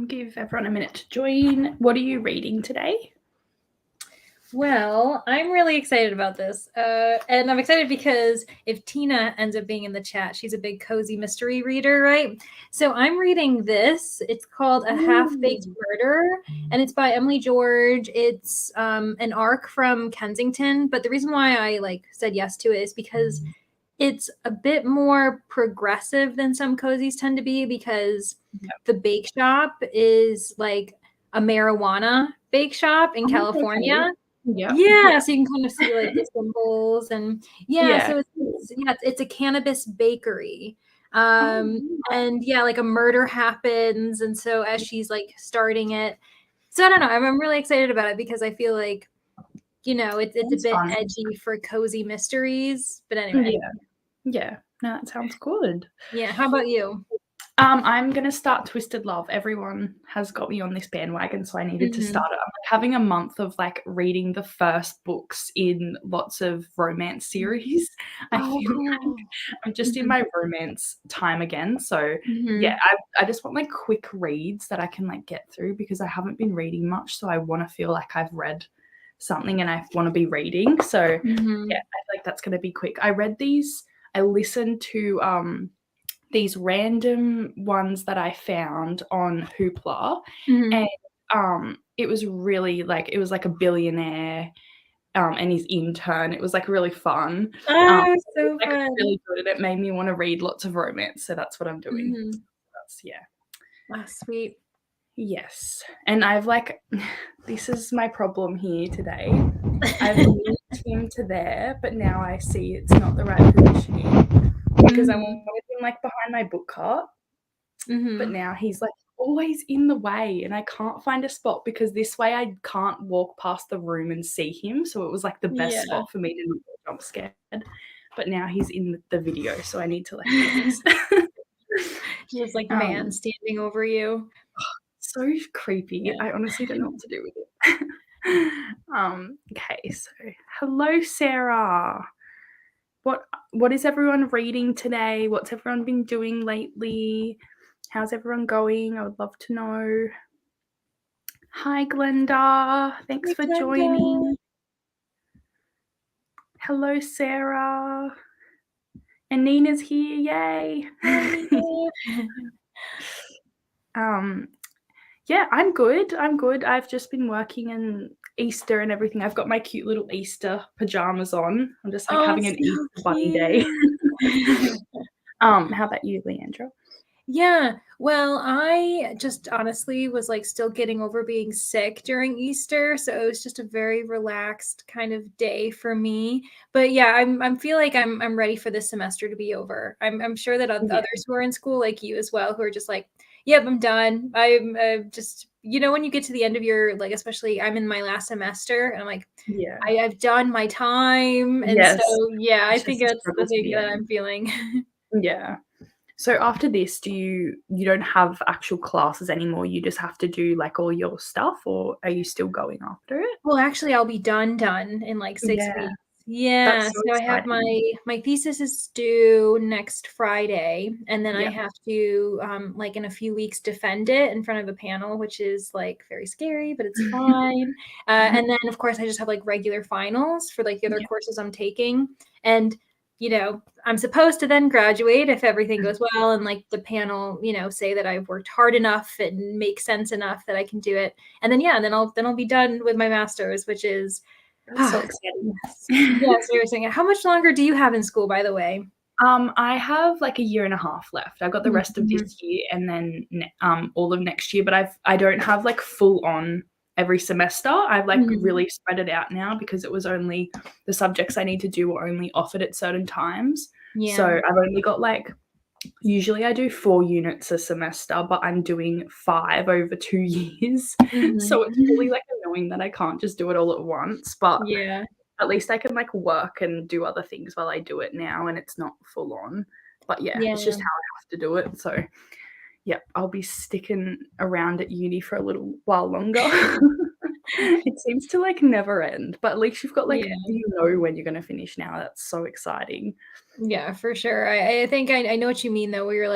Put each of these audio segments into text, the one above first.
Give everyone a minute to join. What are you reading today? Well, I'm really excited about this. And I'm excited because if Tina ends up being in the chat, she's a big cozy mystery reader, right? So I'm reading this. It's called A Half-Baked Murder, and it's by Emily George. It's an arc from Kensington, but the reason why I said yes to it is because it's a bit more progressive than some cozies tend to be, because the bake shop is like a marijuana bake shop in California. Okay. Yeah, so you can kind of see like the symbols and so it's a cannabis bakery. And like a murder happens, and so as she's like starting it. So I don't know, I'm really excited about it because I feel like, it's a bit fun. edgy for cozy mysteries. But anyway. Yeah. No, that sounds good. Yeah, how about you? I'm gonna start Twisted Love. Everyone has got me on this bandwagon, so I needed to start it. I'm having a month of reading the first books in lots of romance series. I feel like I'm just in my romance time again. So I just want like quick reads that I can get through, because I haven't been reading much. So I want to feel like I've read something and I want to be reading. So I feel like that's gonna be quick. I listened to these random ones that I found on Hoopla, and it was really it was like a billionaire and his intern. It was really fun. Oh, so fun. Really good, and it made me want to read lots of romance. So that's what I'm doing. That's Oh, sweet. Yes, and I've this is my problem here today. I've moved him to there, but now I see it's not the right positioning, because I wanted him behind my book cart, but now he's always in the way, and I can't find a spot, because this way I can't walk past the room and see him. So it was the best spot for me to not get jump scared. But now he's in the video, so I need to let him Just man standing over you. So creepy. I honestly don't know what to do with it. Okay, so hello, Sarah. What is everyone reading today? What's everyone been doing lately? How's everyone going? I would love to know. Hi, Glenda. Thanks for joining. Hello, Sarah. And Nina's here. Yay. Yeah, I'm good. I've just been working in Easter and everything. I've got my cute little Easter pajamas on. I'm just having an Easter bunny day. How about you, Leandra? Yeah, well, I just honestly was still getting over being sick during Easter, so it was just a very relaxed kind of day for me. But yeah, I'm feel like I'm ready for this semester to be over. I'm sure that others who are in school like you as well, who are just yep, I'm done. I'm just, when you get to the end of your, especially I'm in my last semester, and I'm I've done my time. And so, yeah, I think that's the thing that I'm feeling. Yeah. So after this, you don't have actual classes anymore? You just have to do all your stuff, or are you still going after it? Well, actually, I'll be done in 6 weeks. Yeah, so I have my thesis is due next Friday, and then I have to in a few weeks defend it in front of a panel, which is very scary, but it's fine. And then of course I just have regular finals for the other courses I'm taking, and I'm supposed to then graduate if everything goes well, and the panel say that I've worked hard enough and make sense enough that I can do it, and then then I'll be done with my master's, which is so exciting. Yes, seriously. How much longer do you have in school, by the way? I have a year and a half left. I've got the rest of this year and then all of next year, but I don't have full on every semester. I've really spread it out now, because it was only the subjects I need to do were only offered at certain times. So I've only got usually I do 4 units a semester, but I'm doing 5 over 2 years. So it's really annoying that I can't just do it all at once, but at least I can work and do other things while I do it now, and it's not full on. But it's just how I have to do it. So I'll be sticking around at uni for a little while longer. It seems to never end, but at least you've got you know when you're going to finish now. That's so exciting. Yeah, for sure. I think I know what you mean, though, where you're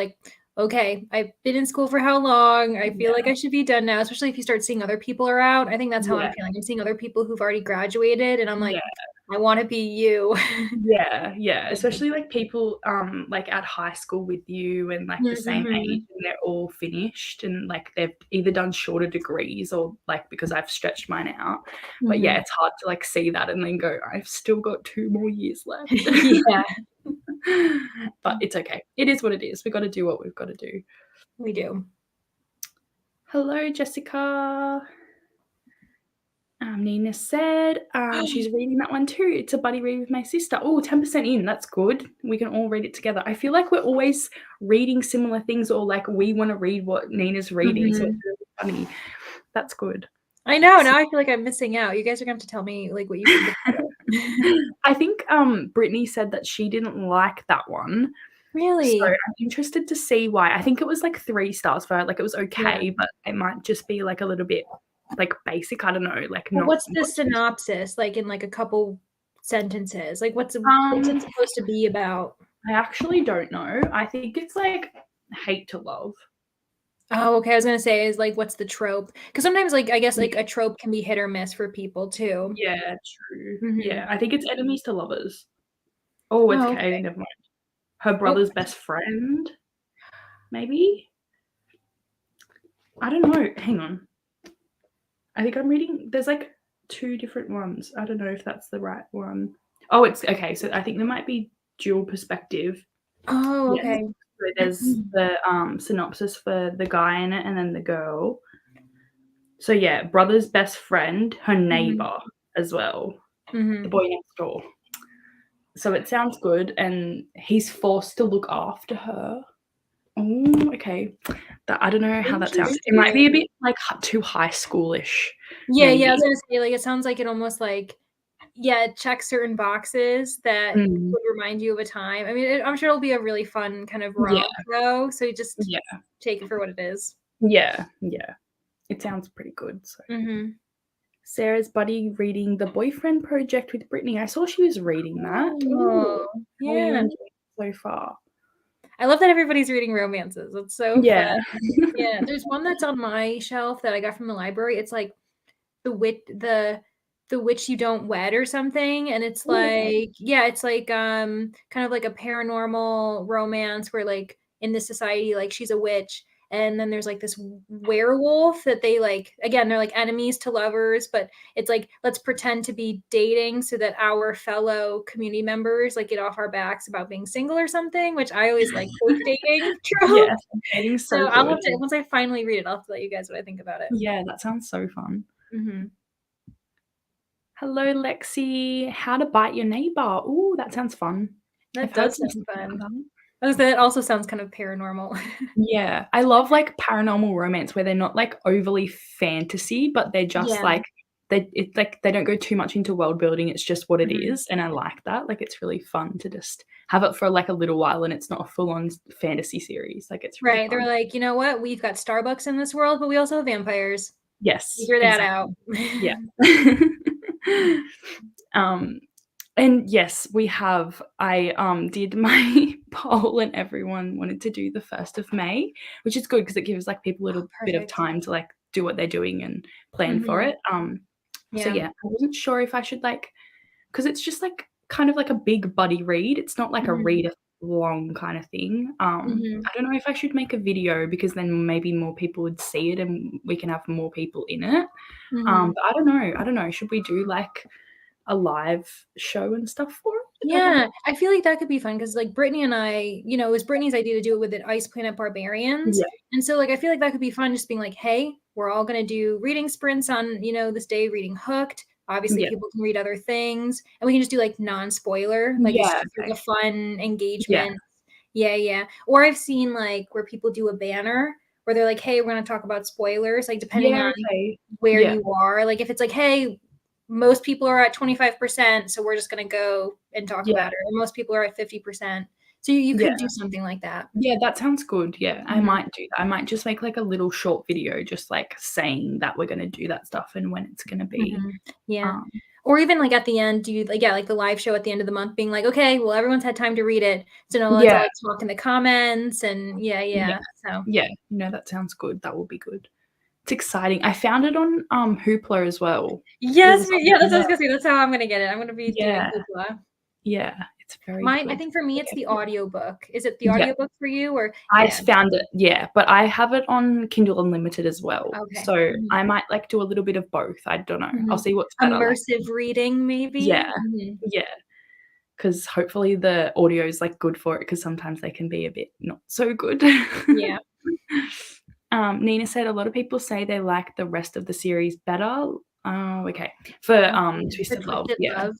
okay, I've been in school for how long? I feel like I should be done now, especially if you start seeing other people are out. I think that's how I'm feeling. I'm seeing other people who've already graduated, and I'm like, I want to be you. Yeah. Especially like people like at high school with you and like the same age, and they're all finished and like they've either done shorter degrees or like because I've stretched mine out. But yeah, it's hard to like see that and then go, I've still got 2 more years left. Yeah. But it's okay. It is what it is. We've got to do what we've got to do. We do. Hello, Jessica. Nina said she's reading that one too. It's a buddy read with my sister. Oh, 10% in. That's good. We can all read it together. I feel like we're always reading similar things, or like we want to read what Nina's reading. So it's really funny. That's good. I know. Now I feel like I'm missing out. You guys are going to have to tell me like what you think about it. I think Brittany said that she didn't like that one. Really? So I'm interested to see why. I think it was like 3 stars for her. Like it was okay, but it might just be like a little bit like basic. I don't know. Like what's the synopsis? Like in like a couple sentences? Like what's it supposed to be about? I actually don't know. I think it's like hate to love. Oh, okay. I was gonna say is like what's the trope? Because sometimes like I guess like a trope can be hit or miss for people too. Yeah, true. Yeah, I think it's enemies to lovers. Oh, it's okay. Never mind. Her brother's best friend, maybe. I don't know. Hang on. I think I'm reading. There's like 2 different ones. I don't know if that's the right one. Oh, it's okay. So I think there might be dual perspective. Oh, okay. So there's the synopsis for the guy in it and then the girl. So yeah, brother's best friend, her neighbor as well, the boy next door. So it sounds good, and he's forced to look after her. Oh, okay. I don't know how that sounds. It might be a bit like too high schoolish. Yeah, maybe. I was gonna say like it sounds like it almost like it checks certain boxes that would remind you of a time. I mean, I'm sure it'll be a really fun kind of romp though. So you just take it for what it is. Yeah. It sounds pretty good. So. Sarah's buddy reading The Boyfriend Project with Brittany. I saw she was reading that. Oh, yeah. So far. I love that everybody's reading romances. It's so fun. Yeah, there's one that's on my shelf that I got from the library. It's like the witch you don't wed or something, and it's like it's like kind of like a paranormal romance where like in this society like she's a witch, and then there's like this werewolf that they like, again, they're like enemies to lovers, but it's like, let's pretend to be dating so that our fellow community members like get off our backs about being single or something, which I always like fake dating trope. Yes, dating so I'll have to, once I finally read it, I'll have to let you guys what I think about it. Yeah, that sounds so fun. Hello, Lexi. How to Bite Your Neighbor. Oh, that sounds fun. That does sound fun. That also sounds kind of paranormal. Yeah, I love like paranormal romance where they're not like overly fantasy, but they're just like it's like they don't go too much into world building. It's just what it is, and I like that. Like it's really fun to just have it for like a little while, and it's not a full-on fantasy series. Like it's really fun. They're like, you know what? We've got Starbucks in this world, but we also have vampires. Yes, figure that out. Yeah. And yes, we have. I did my poll and everyone wanted to do the 1st of May, which is good because it gives like people a little bit of time to like do what they're doing and plan for it. So yeah, I wasn't sure if I should like, because it's just like kind of like a big buddy read. It's not like a read long kind of thing. I don't know if I should make a video because then maybe more people would see it and we can have more people in it. But I don't know. Should we do like a live show and stuff for it? Yeah, I feel like that could be fun because like Brittany and I, you know, it was Brittany's idea to do it with the Ice Planet Barbarians. Yeah. And so like I feel like that could be fun, just being like, hey, we're all gonna do reading sprints on, you know, this day, reading Hooked. Obviously people can read other things, and we can just do like non-spoiler, like it's just like a fun engagement. Yeah. Or I've seen like where people do a banner where they're like, hey, we're gonna talk about spoilers, like depending on where you are. Like if it's like, hey, most people are at 25%, so we're just going to go and talk about it. Or most people are at 50%. So you could do something like that. Yeah, that sounds good. Yeah, I might do that. I might just make like a little short video just like saying that we're going to do that stuff and when it's going to be. Or even like at the end, do you like like the live show at the end of the month being like, okay, well, everyone's had time to read it. So now let's all like talk in the comments and yeah. So yeah, no, that sounds good. That will be good. It's exciting. I found it on Hoopla as well. Yes, yeah, that's what I was gonna say. That's how I'm gonna get it. I'm gonna be doing Hoopla. Yeah, it's very Mine, good. I think for me, it's the audiobook. Is it the audiobook for you or? I found it, but I have it on Kindle Unlimited as well. Okay. So I might like do a little bit of both. I don't know. I'll see what's better. Immersive reading, maybe. Yeah, because hopefully the audio is like good for it. Because sometimes they can be a bit not so good. Yeah. Nina said a lot of people say they like the rest of the series better. Okay, for Twisted Love. Yeah.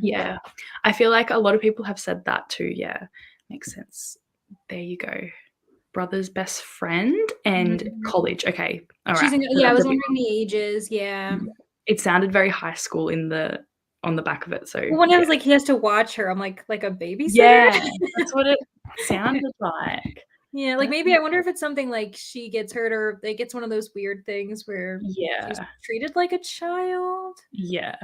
Yeah, I feel like a lot of people have said that too. Yeah, makes sense. There you go. Brother's best friend and college. Okay, all right. Yeah, I was wondering the ages. Yeah, it sounded very high school on the back of it. So when I was like, he has to watch her, I'm like a babysitter. Yeah, that's what it sounded like. Yeah, like maybe I wonder if it's something like she gets hurt or like it's one of those weird things where she's treated like a child. Yeah.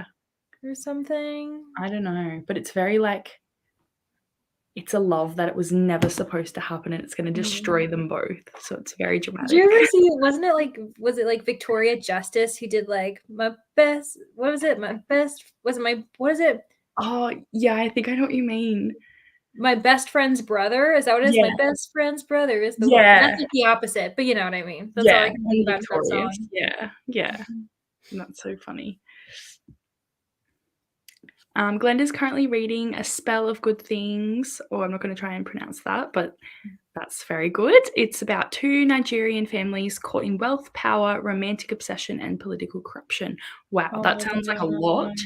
Or something. I don't know, but it's very like it's a love that it was never supposed to happen and it's going to destroy them both. So it's very dramatic. Did you ever see was it like Victoria Justice who did like what is it? Oh, yeah, I think I know what you mean. My best friend's brother. Is that what it is? Yeah. My best friend's brother is the one. That's like the opposite, but you know what I mean. That's all I can think about that song. Yeah. That's so funny. Glenda's currently reading A Spell of Good Things, or I'm not going to try and pronounce that, but that's very good. It's about two Nigerian families caught in wealth, power, romantic obsession, and political corruption. Wow, that sounds like a lot.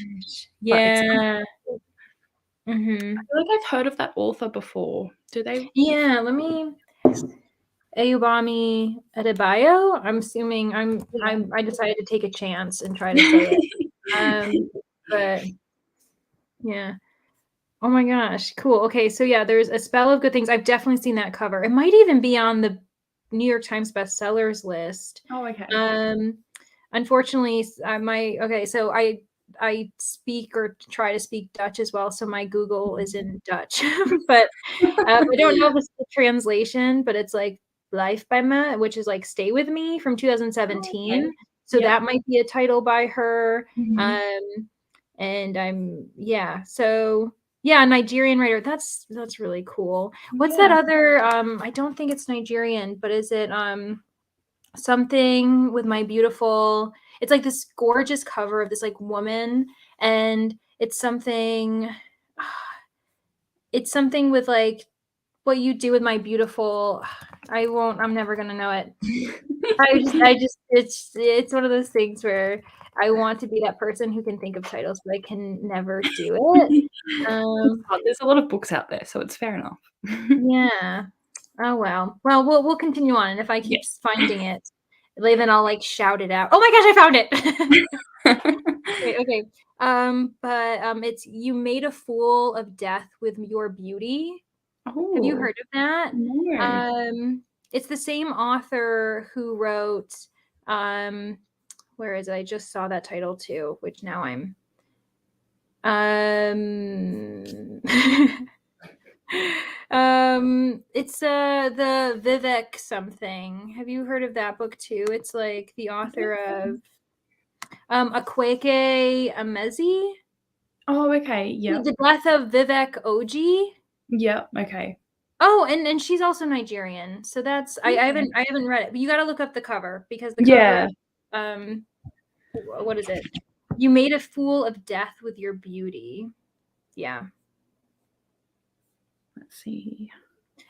Yeah. I feel like I've heard of that author before. Do they? Yeah, let me. Ayubami Adebayo. I'm assuming I decided to take a chance and try to say it. But yeah. Oh my gosh, cool. Okay, so yeah, there's A Spell of Good Things. I've definitely seen that cover. It might even be on the New York Times bestsellers list. Oh, okay. Unfortunately, so I speak or try to speak Dutch as well, so my Google is in Dutch. But I don't know if it's the translation, but it's like Blijf bij me, which is like Stay With Me from 2017. Okay. So that might be a title by her. And so Nigerian writer. That's really cool. What's that other I don't think it's Nigerian, but is it something with my beautiful, it's like this gorgeous cover of this like woman, and it's something with like what you do with my beautiful, I'm never gonna know it. I just it's one of those things where I want to be that person who can think of titles, but I can never do it. There's a lot of books out there, so it's fair enough. Yeah. Oh well. Well, we'll continue on, and if I keep finding it, then I'll like shout it out. Oh my gosh, I found it! Okay. But it's You Made a Fool of Death with Your Beauty. Oh, have you heard of that? No. It's the same author who wrote where is it? I just saw that title too, which now I'm it's the Vivek something. Have you heard of that book too? It's like the author of Akweke Emezi. Oh, okay. Yeah. The Death of Vivek Oji. Yeah. Okay. Oh, and she's also Nigerian. So that's I haven't read it, but you got to look up the cover because the cover. What is it? You Made a Fool of Death with Your Beauty. Yeah. Let's see.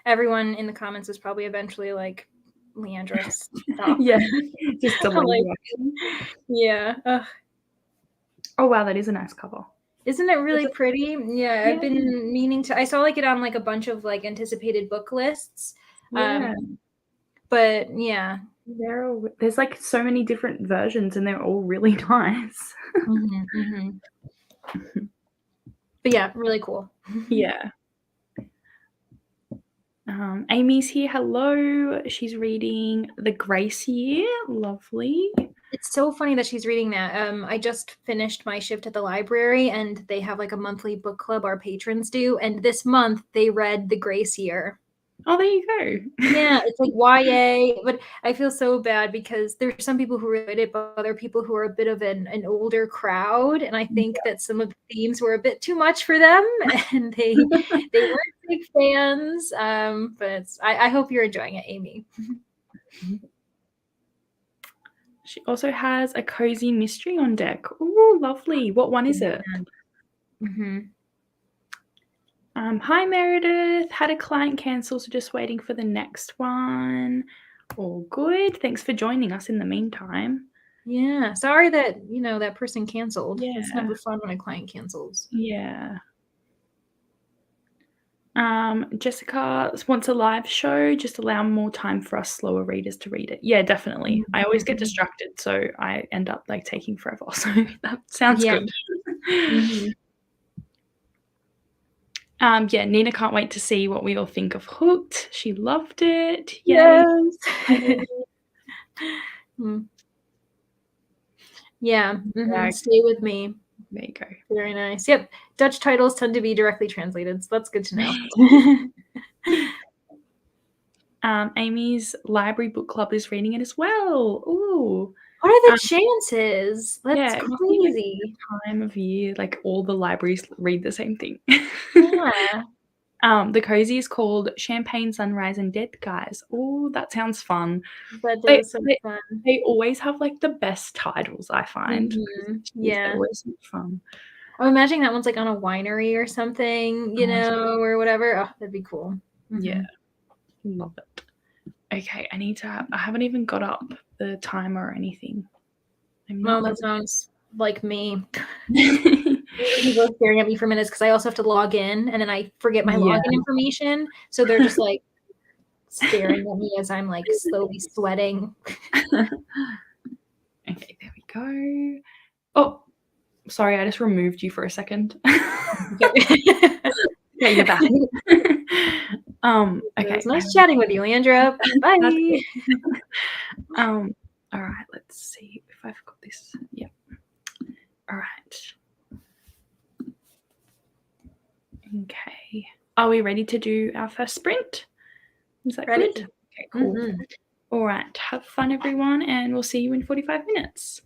Everyone in the comments is probably eventually like, Leandra, stop. Yeah. Just a like, yeah. Oh wow, that is a nice cover. Isn't it really pretty? Yeah, I've been meaning to. I saw like it on like a bunch of like anticipated book lists. But yeah. There's like so many different versions and they're all really nice. But yeah, really cool. Yeah. Amy's here. Hello. She's reading The Grace Year. Lovely. It's so funny that she's reading that. I just finished my shift at the library, and they have like a monthly book club our patrons do. And this month they read The Grace Year. Oh, there you go. Yeah, it's like YA, but I feel so bad because there's some people who read it, but other people who are a bit of an older crowd. And I think that some of the themes were a bit too much for them, and they weren't big fans. But I hope you're enjoying it, Amy. She also has a cozy mystery on deck. Oh, lovely. What one is it? Mm-hmm. Hi, Meredith. Had a client cancel, so just waiting for the next one. All good. Thanks for joining us in the meantime. Yeah. Sorry that, that person canceled. Yeah. It's never fun when a client cancels. Yeah. Jessica wants a live show. Just allow more time for us slower readers to read it. Yeah, definitely. Mm-hmm. I always get distracted, so I end up like taking forever. So that sounds good. Mm-hmm. Yeah, Nina can't wait to see what we all think of Hooked. She loved it. Yes. Yeah. Mm-hmm. Stay with me. There you go. Very nice. Yep. Dutch titles tend to be directly translated, so that's good to know. Amy's library book club is reading it as well. Ooh. What are the chances? That's It must be, like, crazy. the time of year, like, all the libraries read the same thing. Yeah. The cozy is called Champagne Sunrise and Dead Guys. Oh, that sounds fun. That does sound fun. They always have, like, the best titles, I find. Mm-hmm. They're Yeah. always fun. I'm imagining that one's like on a winery or something, or whatever. Oh, that'd be cool. Mm-hmm. Yeah. Love it. Okay, I haven't even got up the timer or anything. That sounds like me. People are staring at me for minutes because I also have to log in, and then I forget my login information. So they're just like staring at me as I'm like slowly sweating. Okay, there we go. Oh, sorry, I just removed you for a second. Yeah, you're back. Okay. It was nice chatting with you, Leandra. Bye. All right, let's see if I've got this. Yeah. All right. Okay. Are we ready to do our first sprint? Is that Ready? good? Okay, cool. Mm-hmm. All right. Have fun, everyone, and we'll see you in 45 minutes.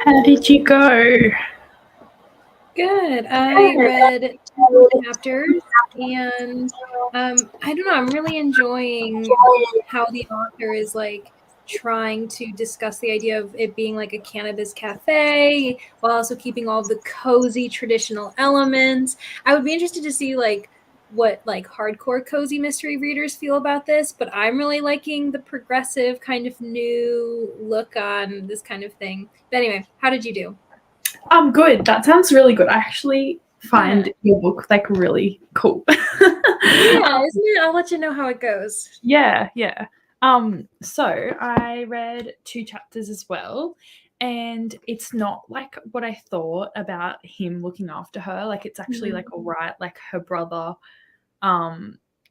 How did you go? Good. I read 2 chapters, and I don't know, I'm really enjoying how the author is like trying to discuss the idea of it being like a cannabis cafe while also keeping all the cozy traditional elements. I would be interested to see like what like hardcore cozy mystery readers feel about this, but I'm really liking the progressive kind of new look on this kind of thing. But anyway, how did you do? I'm good. That sounds really good. I actually find your book like really cool. Yeah, isn't it? I'll let you know how it goes. Yeah. So I read 2 chapters as well, and it's not like what I thought about him looking after her. Like it's actually like all right. Like her brother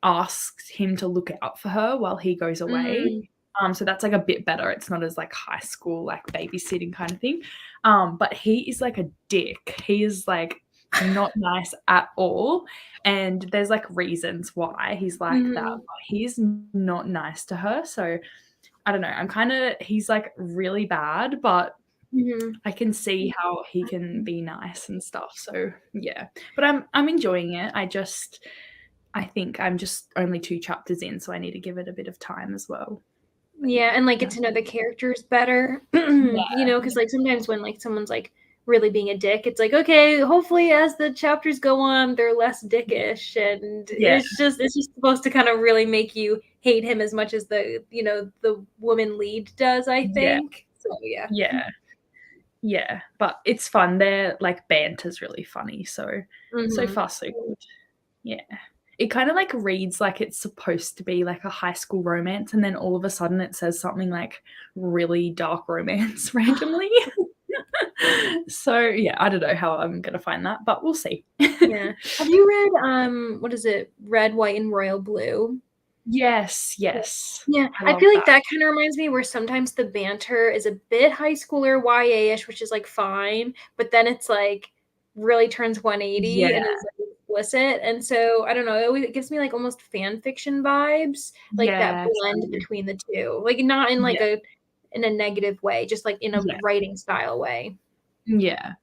asks him to look out for her while he goes away. So that's like a bit better. It's not as like high school, like babysitting kind of thing. But he is like a dick. He is like not nice at all. And there's like reasons why he's like that, but he's not nice to her. So I don't know. He's like really bad, but I can see how he can be nice and stuff. So yeah. But I'm enjoying it. I think I'm just only 2 chapters in, so I need to give it a bit of time as well. Yeah, and like get to know the characters better. You know, because like sometimes when like someone's like really being a dick, it's like, okay, hopefully as the chapters go on, they're less dickish, and it's just supposed to kind of really make you hate him as much as the the woman lead does, I think. So Yeah, but it's fun. Their like banter's really funny. So so far so good. Yeah. It kind of like reads like it's supposed to be like a high school romance, and then all of a sudden it says something like really dark romance randomly. So yeah, I don't know how I'm gonna find that, but we'll see. Yeah. Have you read what is it? Red, White, and Royal Blue? Yes. Yeah, I feel like that kind of reminds me where sometimes the banter is a bit high schooler YA-ish, which is like fine, but then it's like really turns 180 and is like explicit. And so I don't know, it gives me like almost fan fiction vibes, like that blend between the two. Like not in like in a negative way, just like in a writing style way. Yeah.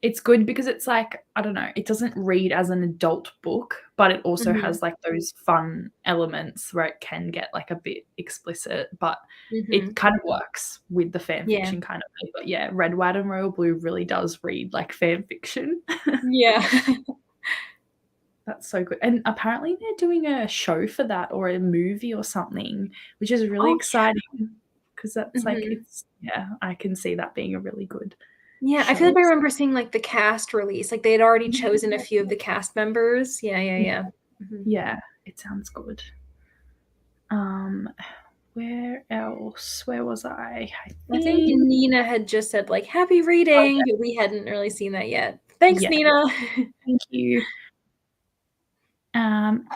It's good because it's like, I don't know, it doesn't read as an adult book, but it also has like those fun elements where it can get like a bit explicit, but it kind of works with the fan fiction kind of way. But yeah, Red, White, and Royal Blue really does read like fan fiction. Yeah. That's so good. And apparently they're doing a show for that or a movie or something, which is really exciting because that's like, I can see that being a really good Yeah, I feel like I remember seeing like the cast release, like they had already chosen a few of the cast members. Yeah. Yeah, it sounds good. Where else? Where was I? I think Nina had just said like happy reading, but we hadn't really seen that yet. Thanks, Nina. Thank you.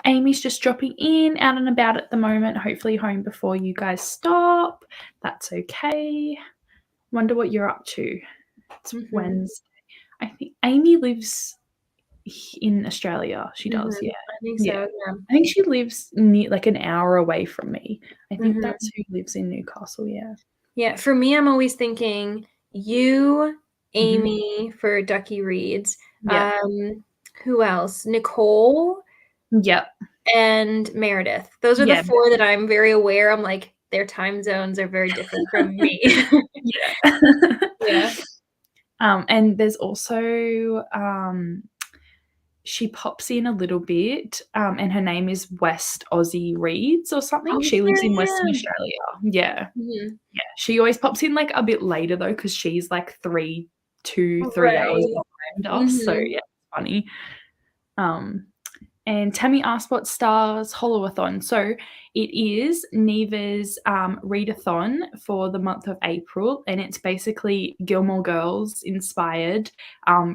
Amy's just dropping in, out and about at the moment, hopefully home before you guys stop. That's okay. Wonder what you're up to. It's Wednesday. I think Amy lives in Australia. She does, yeah. I think so, yeah. I think she lives near, like an hour away from me. I think that's who lives in Newcastle, yeah. Yeah, for me, I'm always thinking you, Amy for Ducky Reads. Who else? Nicole. Yep. And Meredith. Those are the 4 that I'm very aware. I'm like, their time zones are very different from me. Yeah. And there's also she pops in a little bit, and her name is West Aussie Reads or something. Oh, she lives in Western Australia. Yeah. She always pops in like a bit later though, because she's like 3 hours behind us. So yeah, it's funny. And Tammy asked what stars Hallowathon. So it is Neva's readathon for the month of April, and it's basically Gilmore Girls inspired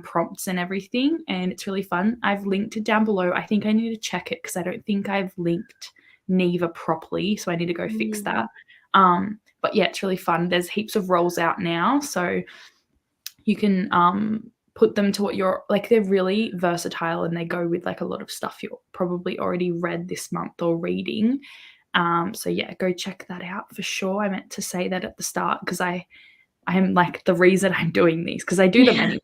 prompts and everything, and it's really fun. I've linked it down below. I think I need to check it because I don't think I've linked Neva properly, so I need to go fix that. But yeah, it's really fun. There's heaps of roles out now, so you can put them to what you're like. They're really versatile and they go with like a lot of stuff you're probably already read this month or reading. So yeah, go check that out for sure. I meant to say that at the start because I I'm like the reason I'm doing these, because I do them anyway,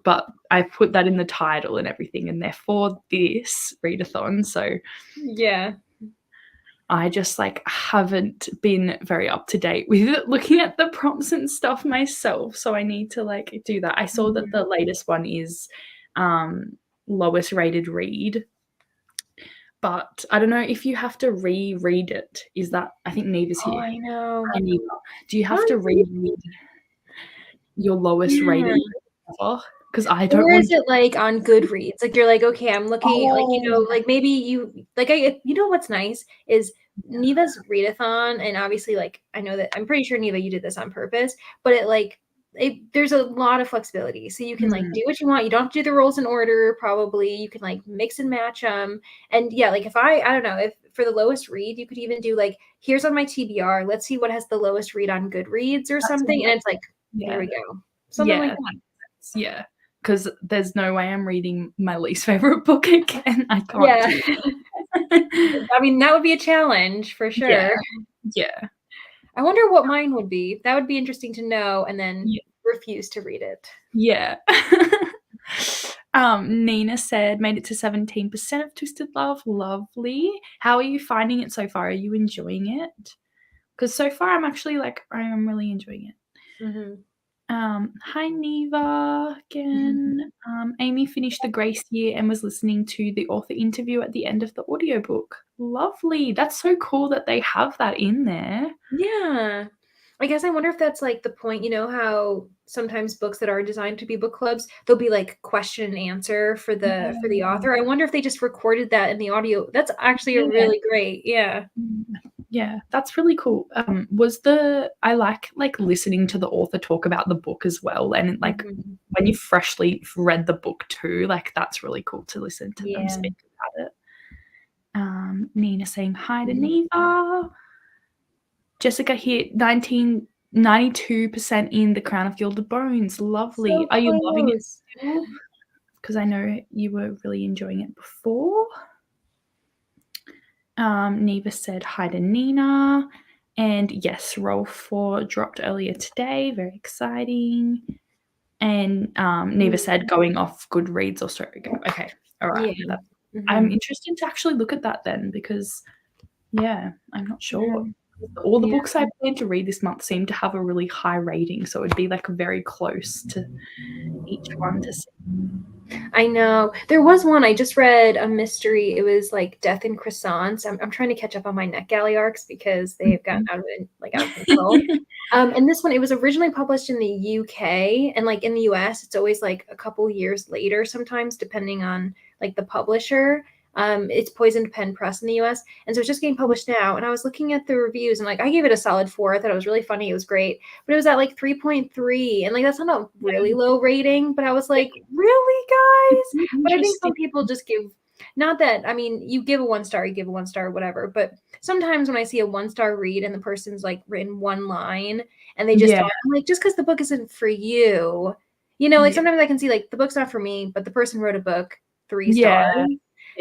but I put that in the title and everything, and they're for this readathon. So yeah. I just like haven't been very up to date with looking at the prompts and stuff myself. So I need to like do that. I saw that the latest one is lowest rated read. But I don't know if you have to reread it. Is that, I think Neva's here. I know. Hi, Neva. Do you have to reread your lowest rated ever? Because I don't Or want is it like on Goodreads? Like you're like, okay, I'm looking like, you know, like maybe you like you know what's nice is Neva's readathon, and obviously like I know that I'm pretty sure Neva you did this on purpose, but there's a lot of flexibility. So you can like do what you want. You don't have to do the rolls in order, probably. You can like mix and match them. And yeah, like if I don't know, if for the lowest read, you could even do like, here's on my TBR, let's see what has the lowest read on Goodreads or something. And it's like, here we go. Something like that. Yeah. Because there's no way I'm reading my least favorite book again. I can't do it. I mean, that would be a challenge for sure. Yeah. I wonder what mine would be. That would be interesting to know, and then refuse to read it. Yeah. Nina said, made it to 17% of Twisted Love. Lovely. How are you finding it so far? Are you enjoying it? Because so far I'm actually like, I am really enjoying it. Hi Neva again. Amy finished the Grace year and was listening to the author interview at the end of the audiobook. Lovely. That's so cool that they have that in there. Yeah. I guess I wonder if that's like the point, you know, how sometimes books that are designed to be book clubs, there'll be like question and answer for the author. I wonder if they just recorded that in the audio. That's actually a really great. Yeah. Yeah, that's really cool. I like listening to the author talk about the book as well, and like when you freshly read the book too, like that's really cool to listen to them speak about it. Nina saying hi to Neva. Jessica hit 92% in The Crown of Gilded Bones. Lovely. So are you loving it still? Because I know you were really enjoying it before. Neva said hi to Nina. And yes, Roll 4 dropped earlier today. Very exciting. And Neva said going off Goodreads or Storygo. Okay. All right. Yeah. I'm interested to actually look at that then, because, yeah, I'm not sure. All the books I plan to read this month seem to have a really high rating, so it'd be like very close to each one to see. I know. There was one, I just read a mystery. It was like Death in Croissants. I'm trying to catch up on my NetGalley arcs because they've gotten out of control. And this one, it was originally published in the UK, and like in the US, it's always like a couple years later sometimes, depending on like the publisher. It's Poisoned Pen Press in the US. And so it's just getting published now. And I was looking at the reviews and like I gave it a solid 4. I thought it was really funny. It was great. But it was at like 3.3. And like that's not a really low rating, but I was like, really, guys? But I think some people just give, not that, I mean, you give a 1 star, you give a 1 star, whatever. But sometimes when I see a 1 star read and the person's like written one line and they just I'm like, just because the book isn't for you, you know, like sometimes I can see like the book's not for me, but the person wrote a book, 3 stars.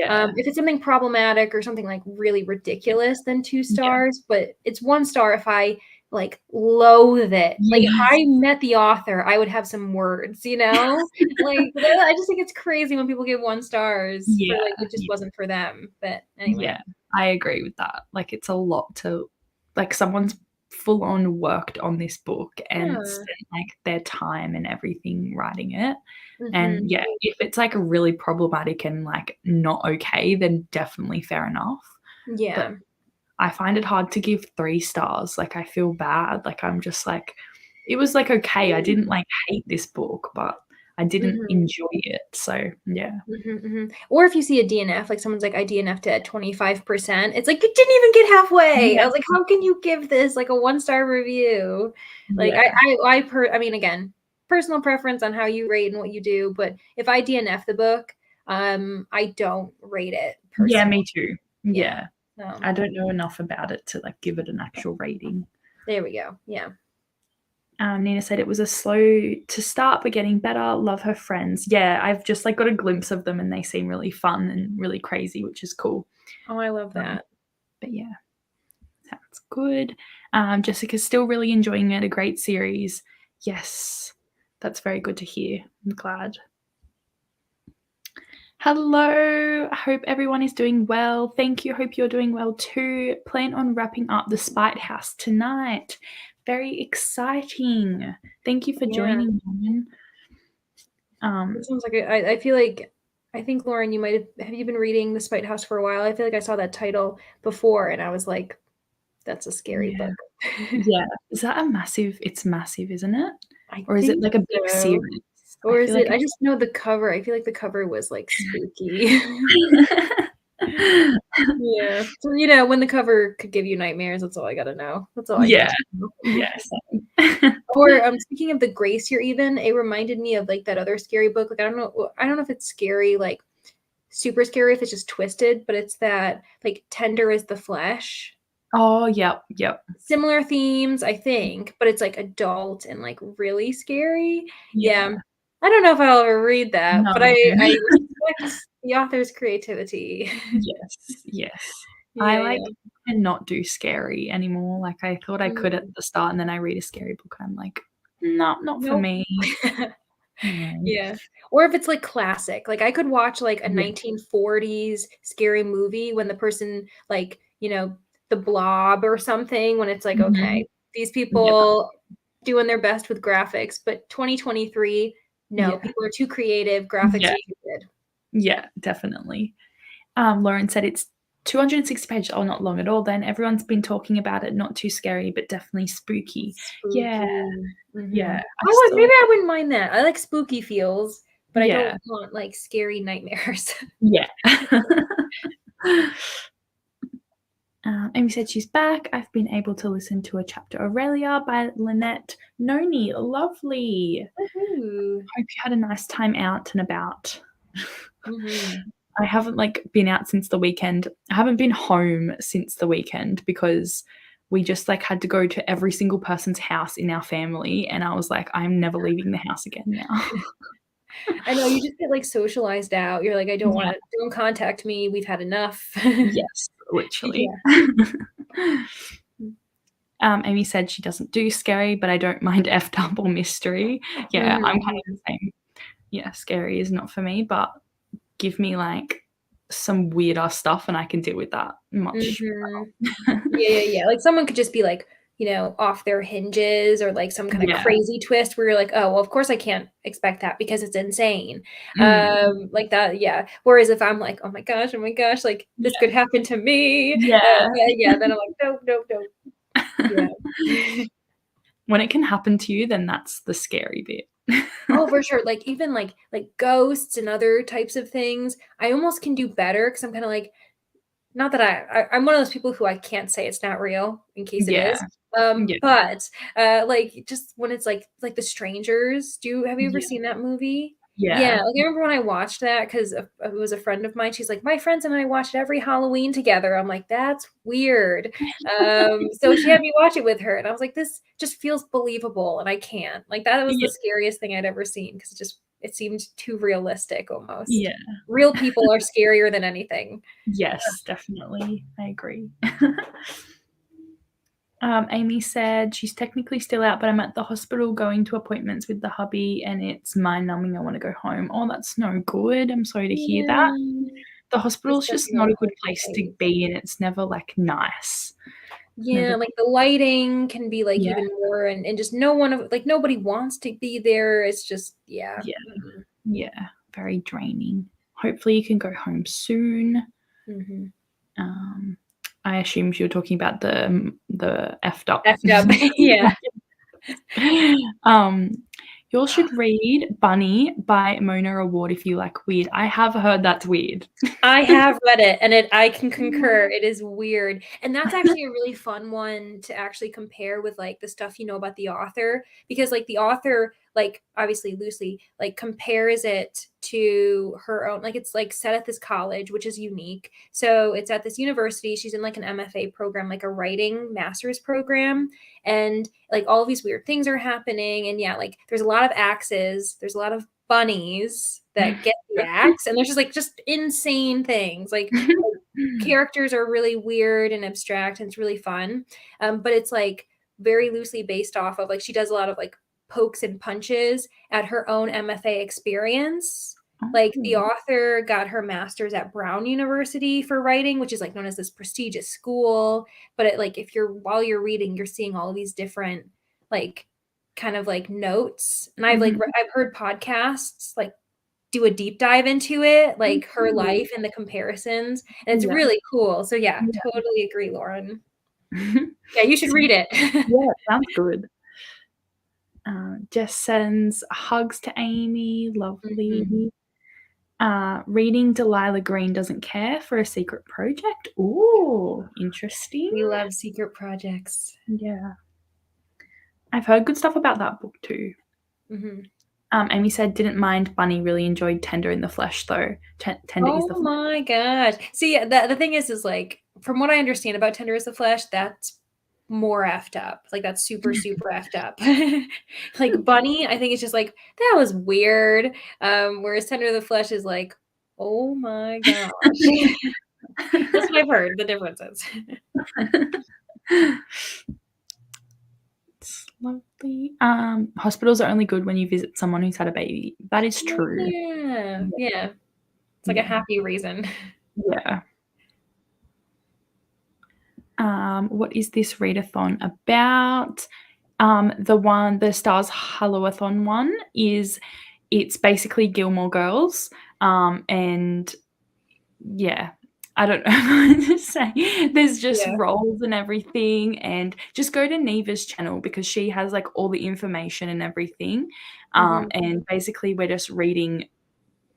If it's something problematic or something like really ridiculous, then 2 stars, but it's 1 star if I like loathe it. Like if I met the author, I would have some words, you know? Like I just think it's crazy when people give 1 stars for like it just wasn't for them. But anyway. Yeah, I agree with that. Like it's a lot to, like, someone's full on worked on this book and spent like their time and everything writing it. And if it's like really problematic and like not okay, then definitely fair enough. But I find it hard to give 3 stars. Like I feel bad. Like I'm just like, it was like okay. I didn't like hate this book, but I didn't enjoy it. So yeah. Or if you see a DNF, like someone's like, I DNF'd at 25%. It's like, you didn't even get halfway. I was like, how can you give this like a 1 star review? Like I mean, again, personal preference on how you rate and what you do. But if I DNF the book, I don't rate it personally. Yeah, me too. Yeah. I don't know enough about it to like give it an actual rating. There we go. Yeah. Nina said it was a slow to start, but getting better. Love her friends. Yeah, I've just like got a glimpse of them and they seem really fun and really crazy, which is cool. Oh, I love that. But yeah, sounds good. Jessica's still really enjoying it. A great series. Yes, that's very good to hear. I'm glad. Hello, I hope everyone is doing well. Thank you, hope you're doing well too. Plan on wrapping up the Spite House tonight. Very exciting. Thank you for joining me. It sounds like I feel like, I think, Lauren, you might have you been reading The Spite House for a while? I feel like I saw that title before and I was like, that's a scary book. Yeah. Is that it's massive, isn't it? Or is it like a big so. series? Or is it? I just know the cover. I feel like the cover was like spooky. Yeah. So, you know, when the cover could give you nightmares, that's all I gotta know. That's all I need to know. Yes. Or speaking of the Grace Year, even it reminded me of like that other scary book. Like I don't know if it's scary, like super scary, if it's just twisted, but it's that like Tender is the Flesh. Oh, yep. Similar themes, I think, but it's like adult and like really scary. Yeah. I don't know if I'll ever read that, but I respect the author's creativity. Yes. I cannot do scary anymore. Like I thought I could at the start, and then I read a scary book and I'm like, no, not for me. Yeah. Or if it's like classic, like I could watch like a 1940s scary movie when the person, like, you know, The Blob or something, when it's like, okay, these people doing their best with graphics, but 2023, no, people are too creative, graphics are too good. Yeah, definitely. Lauren said it's 260 pages. Oh, not long at all then. Everyone's been talking about it. Not too scary, but definitely spooky. Yeah. Maybe I wouldn't mind that. I like spooky feels, but I don't want like scary nightmares. Yeah. Amy said she's back. I've been able to listen to a chapter Aurelia by Lynette Noni. Lovely. Woohoo. Hope you had a nice time out and about. I haven't like been out since the weekend. I haven't been home since the weekend because we just like had to go to every single person's house in our family, and I was like, I'm never leaving the house again now. I know, you just get like socialized out. You're like, I don't want to, don't contact me. We've had enough. Yes, literally. Amy said she doesn't do scary, but I don't mind F-dub or mystery. Yeah, I'm kind of the same. Yeah, scary is not for me, but give me like some weirder stuff and I can deal with that much better. Yeah. Like someone could just be like, you know, off their hinges or like some kind of crazy twist where you're like, oh, well, of course I can't expect that because it's insane. Like that, yeah. Whereas if I'm like, oh my gosh, like this could happen to me. Then I'm like, nope. Yeah. When it can happen to you, then that's the scary bit. Oh, for sure. Like even like ghosts and other types of things, I almost can do better because I'm kind of like, not that I'm one of those people who I can't say it's not real in case it is. But like just when it's like The Strangers, have you ever seen that movie? Yeah, like I remember when I watched that because it was a friend of mine. She's like, my friends and I watched every Halloween together. I'm like, that's weird. So she had me watch it with her, and I was like, this just feels believable, and I can't. Like that was the scariest thing I'd ever seen because it seemed too realistic almost. Yeah. Real people are scarier than anything. Yes, definitely. I agree. Amy said she's technically still out, but I'm at the hospital going to appointments with the hubby and it's mind-numbing. I want to go home. Oh, that's no good. I'm sorry to hear that. The hospital's just not a good place to be in. It's never like nice. Yeah, like the lighting can be like even more and just nobody wants to be there. It's just Yeah, very draining. Hopefully you can go home soon. I assumed you were talking about the F-dub. F-dub, yeah. You all should read Bunny by Mona Award if you like weird. I have heard that's weird. I have read it, and I can concur. It is weird. And that's actually a really fun one to actually compare with like the stuff you know about the author, because like the author, like obviously loosely, like compares it to her own, like it's like set at this college, which is unique. So it's at this university. She's in like an MFA program, like a writing master's program. And like all of these weird things are happening. And yeah, like there's a lot of axes. There's a lot of bunnies that get the axe, and there's just insane things. Like characters are really weird and abstract, and it's really fun. But it's like very loosely based off of like she does a lot of like pokes and punches at her own MFA experience. Like the author got her master's at Brown University for writing, which is like known as this prestigious school. But it, like if you're while you're reading, you're seeing all these different like kind of like notes. And I've I've heard podcasts like do a deep dive into it, like her life and the comparisons. And it's really cool. So yeah, totally agree, Lauren. Yeah, you should read it. Yeah, sounds good. Jess sends hugs to Amy. Lovely. Reading Delilah Green Doesn't Care for a Secret Project. Ooh, interesting. We love secret projects. Yeah. I've heard good stuff about that book too. Amy said didn't mind Bunny, really enjoyed Tender in the Flesh though. Tender is the Flesh. Oh my gosh. See, the thing is like, from what I understand about Tender is the Flesh, that's more effed up. Like that's super, super effed up. Like Bunny, I think it's just like, that was weird. Whereas Tender of the Flesh is like, oh my gosh. That's what I've heard, the differences. It's lovely. Hospitals are only good when you visit someone who's had a baby. That is true. Yeah. It's like a happy reason. Yeah. What is this readathon about? The Stars Hallowathon one it's basically Gilmore Girls. And yeah, I don't know what to say. There's just roles and everything, and just go to Neva's channel because she has like all the information and everything. And basically we're just reading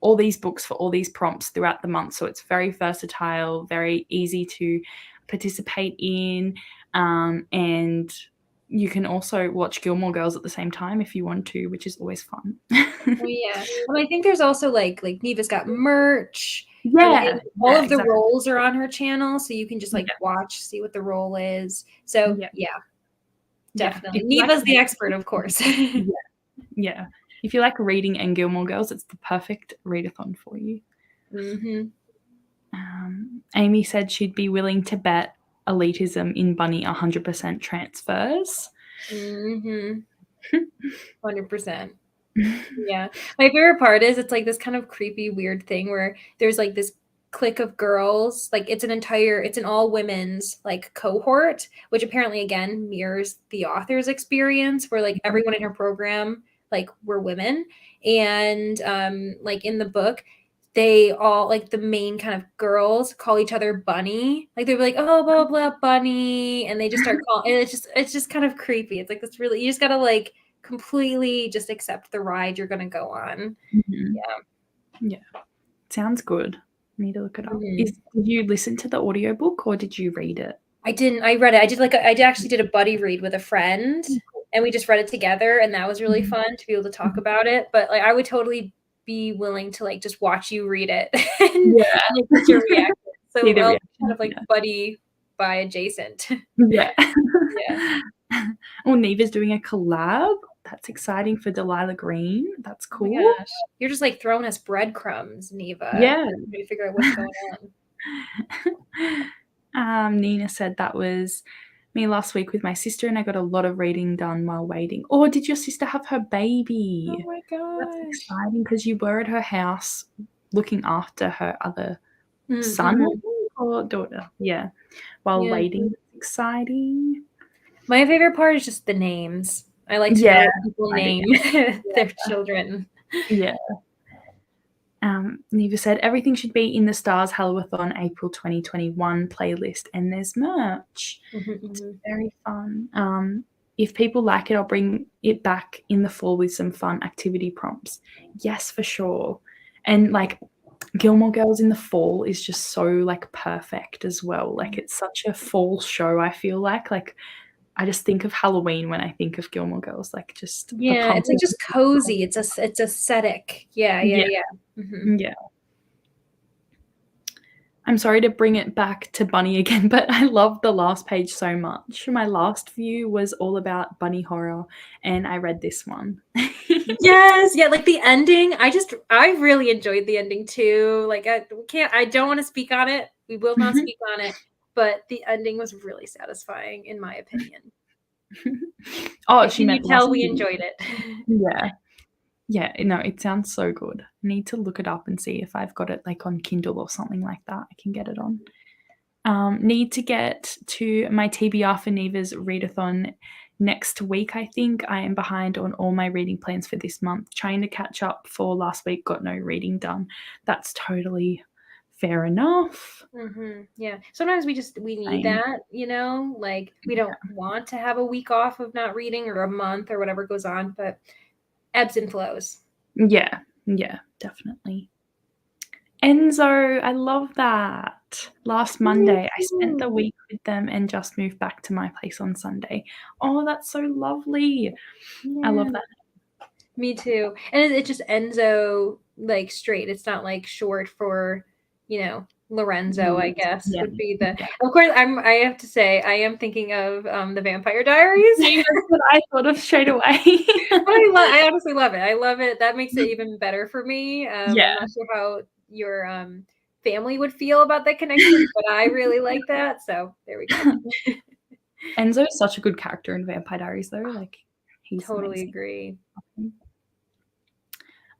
all these books for all these prompts throughout the month. So it's very versatile, very easy to participate in. And you can also watch Gilmore Girls at the same time if you want to, which is always fun. Oh yeah. And I think there's also like Neva's got merch. Yeah. All of the roles are on her channel, so you can just like watch, see what the role is. So yeah. Definitely. Neva's the expert, of course. Yeah. If you like reading and Gilmore Girls, it's the perfect readathon for you. Amy said she'd be willing to bet elitism in Bunny 100% transfers. 100%. Yeah. My favorite part is it's like this kind of creepy, weird thing where there's like this clique of girls, like it's an all women's like cohort, which apparently again mirrors the author's experience where like everyone in her program like were women. And like in the book, they all like the main kind of girls call each other Bunny. Like they're like, oh, blah, blah, blah, Bunny. And they just start calling, and it's just kind of creepy. It's like this really, you just gotta like completely just accept the ride you're gonna go on. Yeah. Sounds good. Need to look it up. Did you listen to the audiobook or did you read it? I didn't. I read it. I actually did a buddy read with a friend, and we just read it together, and that was really fun to be able to talk about it. But like, I would totally be willing to like just watch you read it and like, your reaction. So kind of like buddy by adjacent. Yeah. Well, Neva's doing a collab. That's exciting for Delilah Green. That's cool. Oh my gosh. You're just like throwing us breadcrumbs, Neva. Yeah. To figure out what's going on. Nina said that was me last week with my sister, and I got a lot of reading done while waiting. Oh, did your sister have her baby? Oh my gosh. That's exciting because you were at her house looking after her other son or daughter. Yeah. While waiting. It's exciting. My favorite part is just the names. I like to know people name their children. Yeah. Neva said everything should be in the Stars Hallowathon April 2021 playlist, and there's merch. It's very fun. If people like it, I'll bring it back in the fall with some fun activity prompts. Yes, for sure. And like Gilmore Girls in the fall is just so like perfect as well. Like it's such a fall show, I feel like I just think of Halloween when I think of Gilmore Girls, like just it's like just cozy. It's aesthetic. Yeah. I'm sorry to bring it back to Bunny again, but I love the last page so much. My last view was all about bunny horror, and I read this one. Yes, like the ending. I really enjoyed the ending too. Like I don't want to speak on it. We will not speak on it. But the ending was really satisfying, in my opinion. Oh, she Can you meant tell last we week. enjoyed it? Yeah. Yeah, no, it sounds so good. I need to look it up and see if I've got it like on Kindle or something like that. I can get it on. Need to get to my TBR for Neva's readathon next week, I think. I am behind on all my reading plans for this month. Trying to catch up for last week, got no reading done. That's totally fair enough. Yeah. Sometimes we need that, you know, like we don't want to have a week off of not reading or a month or whatever goes on, but ebbs and flows. Yeah, definitely. Enzo, I love that. Last Monday, I spent the week with them and just moved back to my place on Sunday. Oh, that's so lovely. I love that. Me too. And it's just Enzo, like straight. It's not like short for, you know, Lorenzo, I guess, would be the. Of course, I have to say, I am thinking of the Vampire Diaries. That's what I thought of straight away. But I honestly love it. I love it. That makes it even better for me. I'm not sure how your family would feel about that connection, but I really like that. So there we go. Enzo is such a good character in Vampire Diaries, though. Like, he's totally amazing. Agree.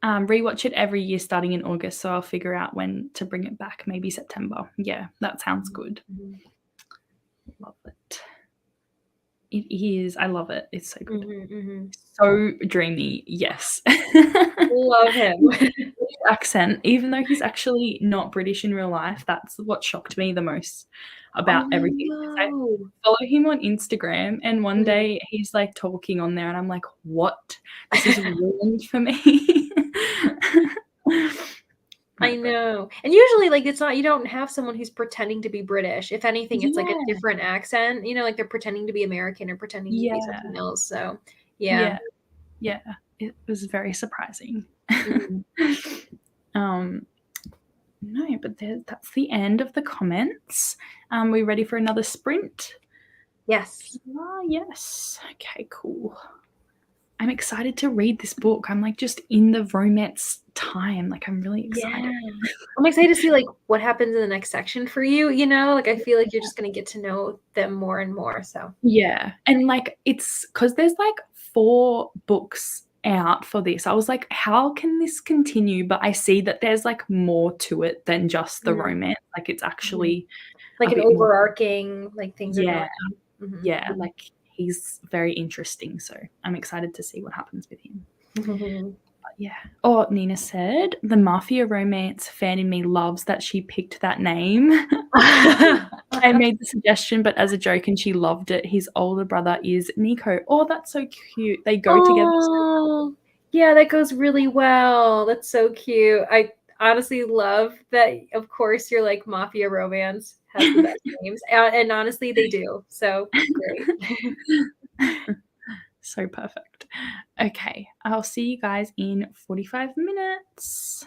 Rewatch it every year starting in August, so I'll figure out when to bring it back. Maybe September. Yeah, that sounds good. Love it. It is. I love it. It's so good. So dreamy. Yes. Love him. Accent, even though he's actually not British in real life. That's what shocked me the most about everything. I follow him on Instagram, and one day he's like talking on there, and I'm like, "What? This is ruined for me." I know. And usually, like, it's not, you don't have someone who's pretending to be British. If anything, it's like a different accent, you know, like they're pretending to be American or pretending to be something else. So, yeah. It was very surprising. No, but that's the end of the comments. We ready for another sprint? Yes. Yes. Okay, cool. I'm excited to read this book. I'm like just in the romance time. Like I'm really excited. Yeah. I'm excited to see like what happens in the next section for you, you know? Like I feel like you're just going to get to know them more and more, so. Yeah. And like it's cuz there's like 4 books out for this. I was like, how can this continue? But I see that there's like more to it than just the romance. Like it's actually like an overarching, like things are going on. Yeah, like he's very interesting. So I'm excited to see what happens with him. But yeah. Oh, Nina said the mafia romance fan in me loves that she picked that name. I made the suggestion, but as a joke, and she loved it. His older brother is Nico. Oh, that's so cute. They go together. Oh, yeah, that goes really well. That's so cute. I honestly love that. Of course, your like mafia romance has the best names, and honestly, they do. So great. So perfect. Okay, I'll see you guys in 45 minutes.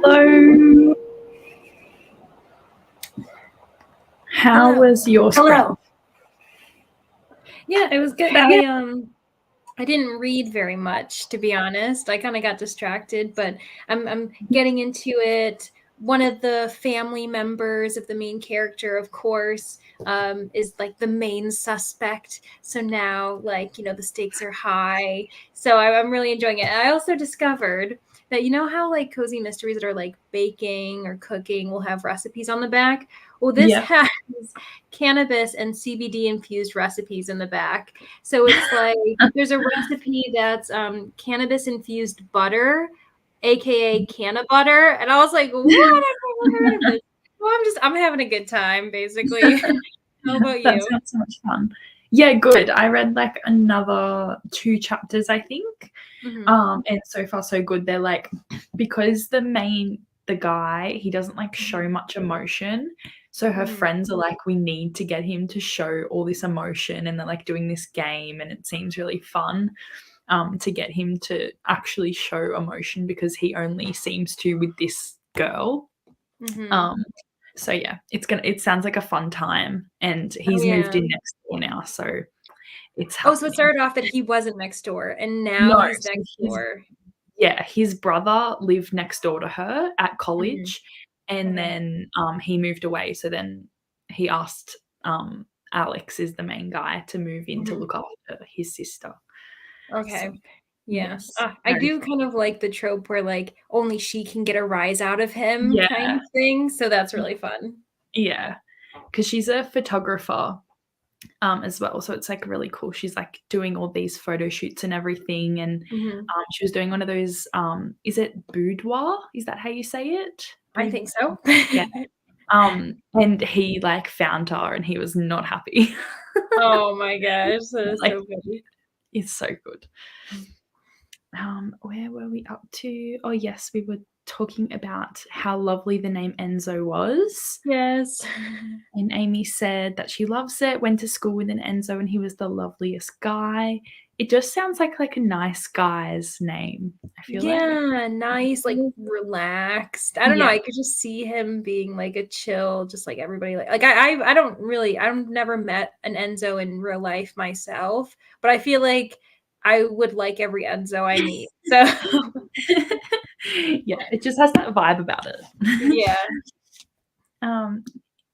Hello. How was your spring? Hello. Yeah, it was good. I didn't read very much, to be honest. I kind of got distracted, but I'm getting into it. One of the family members of the main character, of course, is like the main suspect. So now, like, the stakes are high. So I'm really enjoying it. And I also discovered that, how like cozy mysteries that are like baking or cooking will have recipes on the back. Well, this has cannabis and CBD infused recipes in the back. So it's like there's a recipe that's cannabis infused butter, aka canna butter, and I was like, "What? I've never heard of this." Well, I'm having a good time, basically. How about you? That sounds so much fun. Yeah, good. I read like another 2 chapters, I think. And so far so good. They're like, because the guy, he doesn't like show much emotion. So her friends are like, we need to get him to show all this emotion, and they're like doing this game, and it seems really fun to get him to actually show emotion because he only seems to with this girl. So yeah, it sounds like a fun time, and he's moved in next door now, so it's happening. So it started off that he wasn't next door, and now he's next door. Yeah, his brother lived next door to her at college, and then he moved away. So then he asked Alex, is the main guy, to move in to look after his sister. Okay. So, yes. I do kind of like the trope where like only she can get a rise out of him kind of thing. So that's really fun. Yeah, because she's a photographer as well. So it's like really cool. She's like doing all these photo shoots and everything. And she was doing one of those, is it boudoir? Is that how you say it? I think so. Yeah. And he like found her and he was not happy. Oh my gosh. That is so funny. It's so good. Where were we up to? Oh yes, we were talking about how lovely the name Enzo was. Yes. And Amy said that she loves it, went to school with an Enzo and he was the loveliest guy. It just sounds like a nice guy's name, I feel like. Yeah, nice, like relaxed. I don't know. I could just see him being like a chill, just like everybody. Like I don't really. I've never met an Enzo in real life myself, but I feel like I would like every Enzo I meet. So yeah, it just has that vibe about it. Yeah.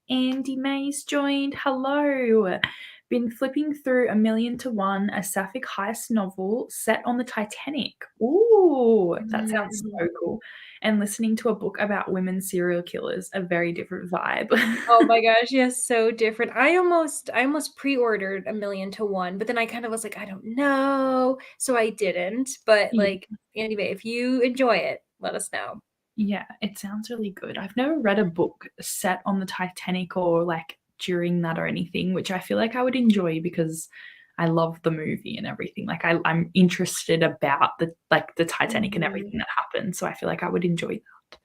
Andy Mays joined. Hello. Been flipping through 1,000,000 to 1, a sapphic heist novel set on the Titanic. Ooh, that sounds so cool. And listening to a book about women serial killers, a very different vibe. Oh my gosh, yes, so different. I almost pre-ordered 1,000,000 to 1, but then I kind of was like, I don't know, so I didn't. But like anyway, if you enjoy it, let us know. Yeah, it sounds really good. I've never read a book set on the Titanic or like during that or anything, which I feel like I would enjoy because I love the movie and everything. Like I'm interested about the Titanic and everything that happened. So I feel like I would enjoy that.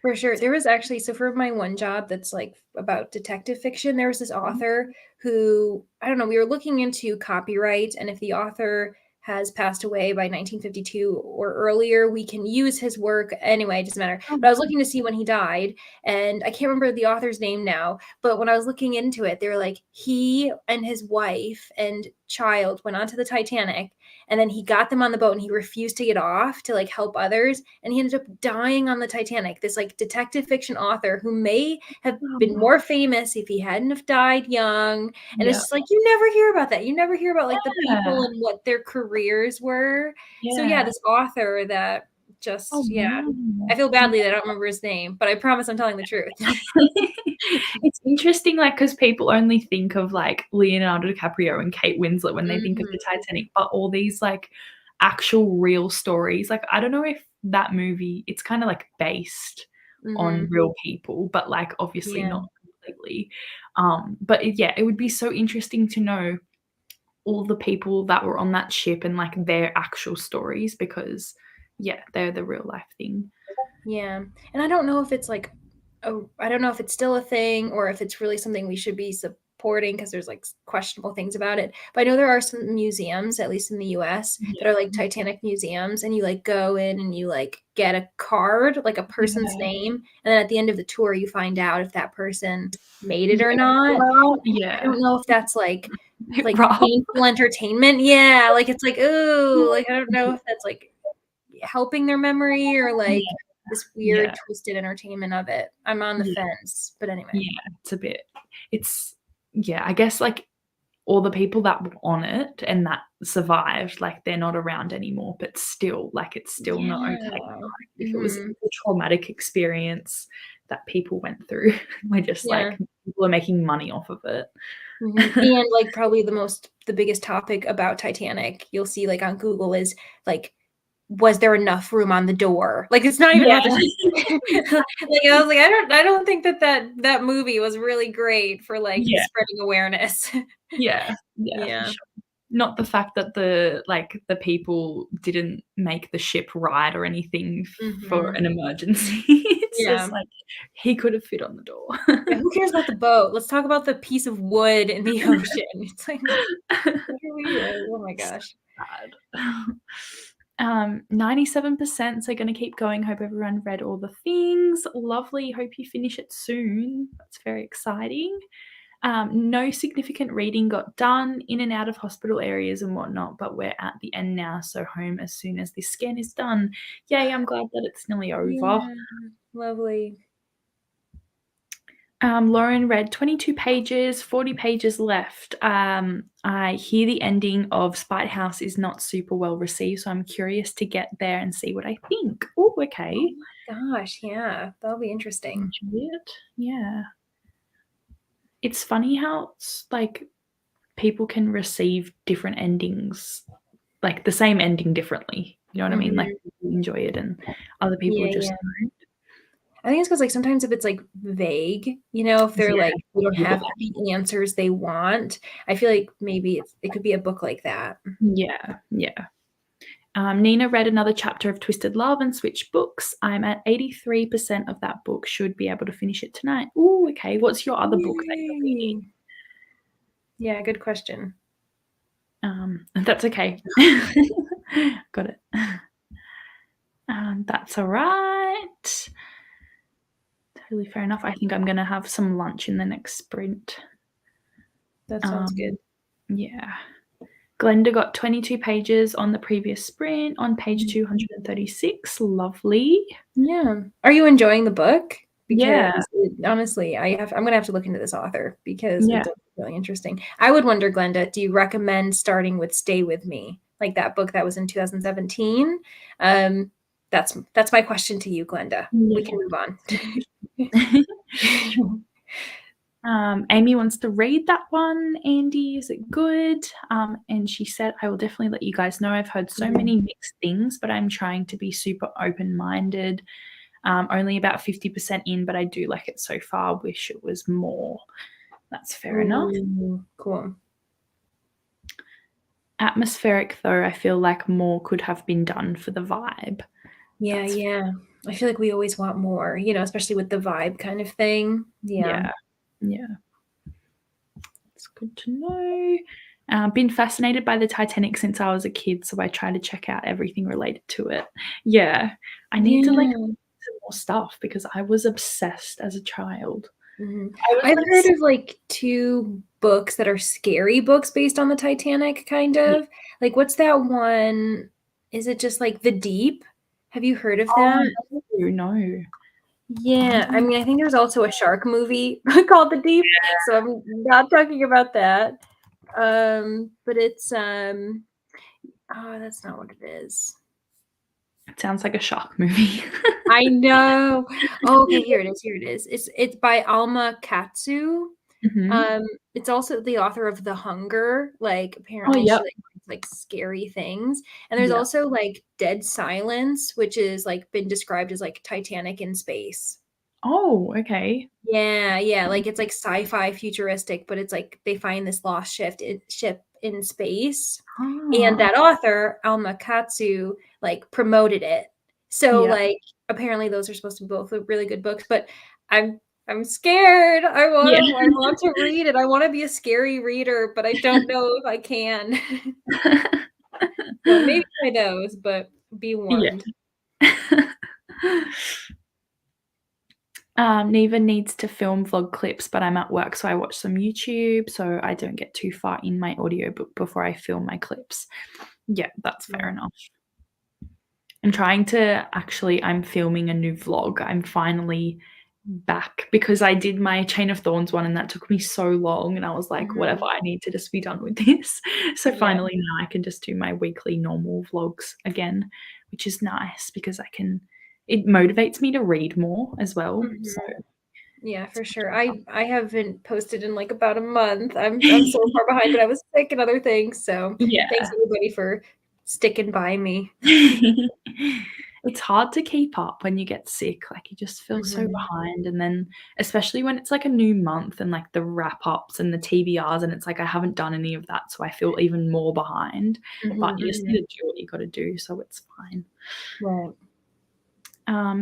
For sure. There was actually, so for my one job that's like about detective fiction, there was this author who, I don't know, we were looking into copyright, and if the author has passed away by 1952 or earlier, we can use his work. Anyway, it doesn't matter. But I was looking to see when he died, and I can't remember the author's name now, but when I was looking into it, they were like, he and his wife and child went onto the Titanic, and then he got them on the boat and he refused to get off to like help others, and he ended up dying on the Titanic. This like detective fiction author who may have been more famous if he hadn't have died young. And it's just like, you never hear about that. You never hear about like the people and what their careers were. So yeah, this author that just I feel badly that I don't remember his name, but I promise I'm telling the truth. It's interesting, like, because people only think of like Leonardo DiCaprio and Kate Winslet when they think of the Titanic, but all these like actual real stories, like I don't know if that movie, it's kind of like based on real people, but like obviously not completely. But it would be so interesting to know all the people that were on that ship and like their actual stories, because they're the real life thing. Yeah. And I don't know if it's like I don't know if it's still a thing or if it's really something we should be supporting because there's like questionable things about it. But I know there are some museums, at least in the US, that are like Titanic museums, and you like go in and you like get a card, like a person's name, and then at the end of the tour you find out if that person made it or not. Well, I don't know if that's like rough. painful entertainment. Yeah, like it's like, ooh, like I don't know if that's like helping their memory or like this weird twisted entertainment of it. I'm on the fence, but anyway. Yeah, it's a bit. I guess like all the people that were on it and that survived, like they're not around anymore, but still, like it's still not okay. Like, if it was a traumatic experience that people went through, we're just like people are making money off of it. And like probably the biggest topic about Titanic you'll see like on Google is like, was there enough room on the door? Like it's not even about the like I was like, I don't think that movie was really great for like spreading awareness. Yeah. Sure. Not the fact that the people didn't make the ship ride or anything for an emergency. It's just like he could have fit on the door. Who cares about the boat? Let's talk about the piece of wood in the ocean. It's like, oh my gosh. Bad. 97% are going to keep going. Hope everyone read all the things. Lovely. Hope you finish it soon. That's very exciting. No significant reading got done, in and out of hospital areas and whatnot, but we're at the end now, so home as soon as this scan is done. Yay, I'm glad that it's nearly over. Yeah, lovely. Lauren read 22 pages, 40 pages left. I hear the ending of Spite House is not super well received, so I'm curious to get there and see what I think. Oh, okay. Oh my gosh, yeah, that'll be interesting. Yeah. It's funny how like people can receive different endings, like the same ending differently. You know what I mean? Like people enjoy it and other people just don't. I think it's because like sometimes if it's like vague, you know, if they're like they don't have the answers they want, I feel like maybe it could be a book like that. Yeah. Nina read another chapter of Twisted Love and switched books. I'm at 83% of that book. Should be able to finish it tonight. Oh, okay. What's your other book that you're reading? Yeah, good question. That's okay. Got it. That's all right. Totally fair enough. I think I'm going to have some lunch in the next sprint. That sounds good. Yeah. Glenda got 22 pages on the previous sprint on page 236. Lovely. Yeah. Are you enjoying the book? Because honestly, I'm going to have to look into this author because it's really interesting. I would wonder, Glenda, do you recommend starting with Stay With Me? Like that book that was in 2017? That's my question to you, Glenda. We can move on. Amy wants to read that one. Andy, is it good? And she said, I will definitely let you guys know. I've heard so many mixed things, but I'm trying to be super open-minded. Only about 50% in, but I do like it so far. Wish it was more. That's fair enough. Cool. Atmospheric, though, I feel like more could have been done for the vibe. Yeah. I feel like we always want more, you know, especially with the vibe kind of thing. Yeah. It's good to know. Been fascinated by the Titanic since I was a kid, so I try to check out everything related to it. Yeah. I need to like some more stuff because I was obsessed as a child. I've heard of like 2 books that are scary books based on the Titanic, kind of. Like, what's that one? Is it just like The Deep? Have you heard of that? No. Yeah, I mean, I think there's also a shark movie called The Deep, so I'm not talking about that. But it's that's not what it is. It sounds like a shark movie. I know. Oh, okay, here it is. It's by Alma Katsu. It's also the author of The Hunger. Like apparently she like scary things. And there's also like Dead Silence, which is like been described as like Titanic in space. Oh, okay. Yeah. Like it's like sci-fi futuristic, but it's like they find this lost ship in space. And that author, Alma Katsu, like promoted it. So like apparently those are supposed to be both really good books, but I'm I'm scared. I want to read it. I want to be a scary reader, but I don't know if I can. So maybe try those, but be warned. Yeah. Neva needs to film vlog clips, but I'm at work, so I watch some YouTube, so I don't get too far in my audiobook before I film my clips. Yeah, that's fair enough. I'm filming a new vlog. I'm finally back because I did my Chain of Thorns one and that took me so long, and I was like, whatever, I need to just be done with this. So finally now I can just do my weekly normal vlogs again, which is nice because it motivates me to read more as well. So yeah, for sure. I haven't posted in like about a month. I'm so far behind, but I was sick and other things. So thanks everybody for sticking by me. It's hard to keep up when you get sick. Like you just feel so behind, and then especially when it's like a new month and like the wrap ups and the TBRs, and it's like I haven't done any of that, so I feel even more behind. But you just need to do what you got to do, so it's fine. Right.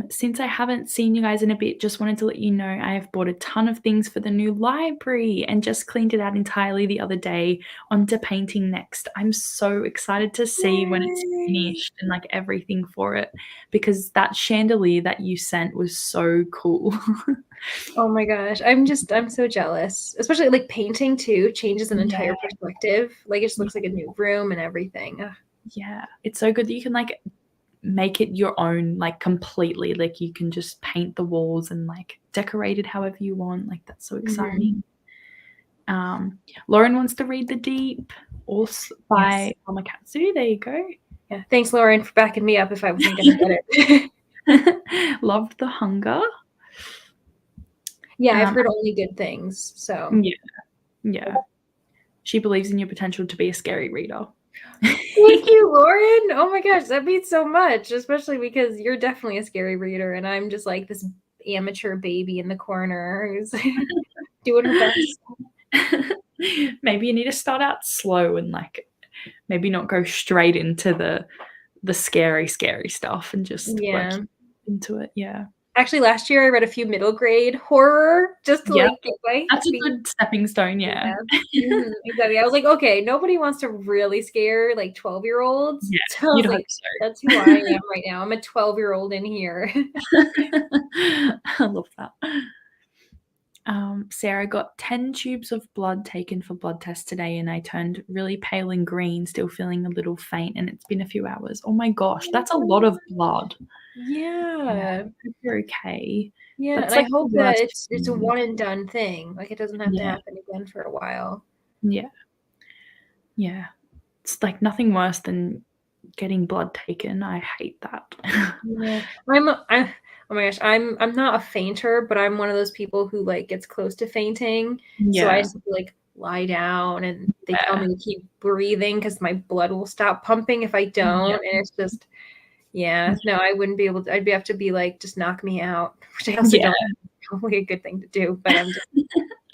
Since I haven't seen you guys in a bit, just wanted to let you know I have bought a ton of things for the new library and just cleaned it out entirely the other day. On to painting next. I'm so excited to see when it's finished and like everything for it, because that chandelier that you sent was so cool. Oh my gosh. I'm so jealous. Especially like painting too changes an entire perspective. Like it just looks like a new room and everything. Ugh. Yeah, it's so good that you can like make it your own, like completely. Like you can just paint the walls and like decorate it however you want. Like that's so exciting. Lauren wants to read The Deep, also by Omakatsu. There you go. Yeah, thanks Lauren for backing me up if I wasn't gonna get it. Loved The Hunger. Yeah, I've heard only good things. So yeah. She believes in your potential to be a scary reader. Thank you, Lauren. Oh my gosh, that means so much, especially because you're definitely a scary reader, and I'm just like this amateur baby in the corner who's doing her best. Maybe you need to start out slow and like maybe not go straight into the scary stuff and just work into it. Yeah. Actually, last year I read a few middle grade horror just to like get my That's a good stepping stone. Yeah. Exactly. I was like, okay, nobody wants to really scare like 12-year-olds. Yeah, so I was like, that's who I am right now. I'm a 12-year-old in here. I love that. Sarah got 10 tubes of blood taken for blood tests today, and I turned really pale and green, still feeling a little faint, and it's been a few hours. Oh my gosh, that's a lot of blood. Yeah. Hope you're okay. Yeah, that's and like I hope that it's a one and done thing. Like it doesn't have to happen again for a while. Yeah. It's like nothing worse than getting blood taken. I hate that. Yeah. Oh my gosh, I'm not a fainter, but I'm one of those people who like gets close to fainting. So I just like lie down and they tell me to keep breathing because my blood will stop pumping if I don't. And it's just no, I wouldn't be able to. I'd have to be like, just knock me out, which I also don't think is probably a good thing to do, but I'm just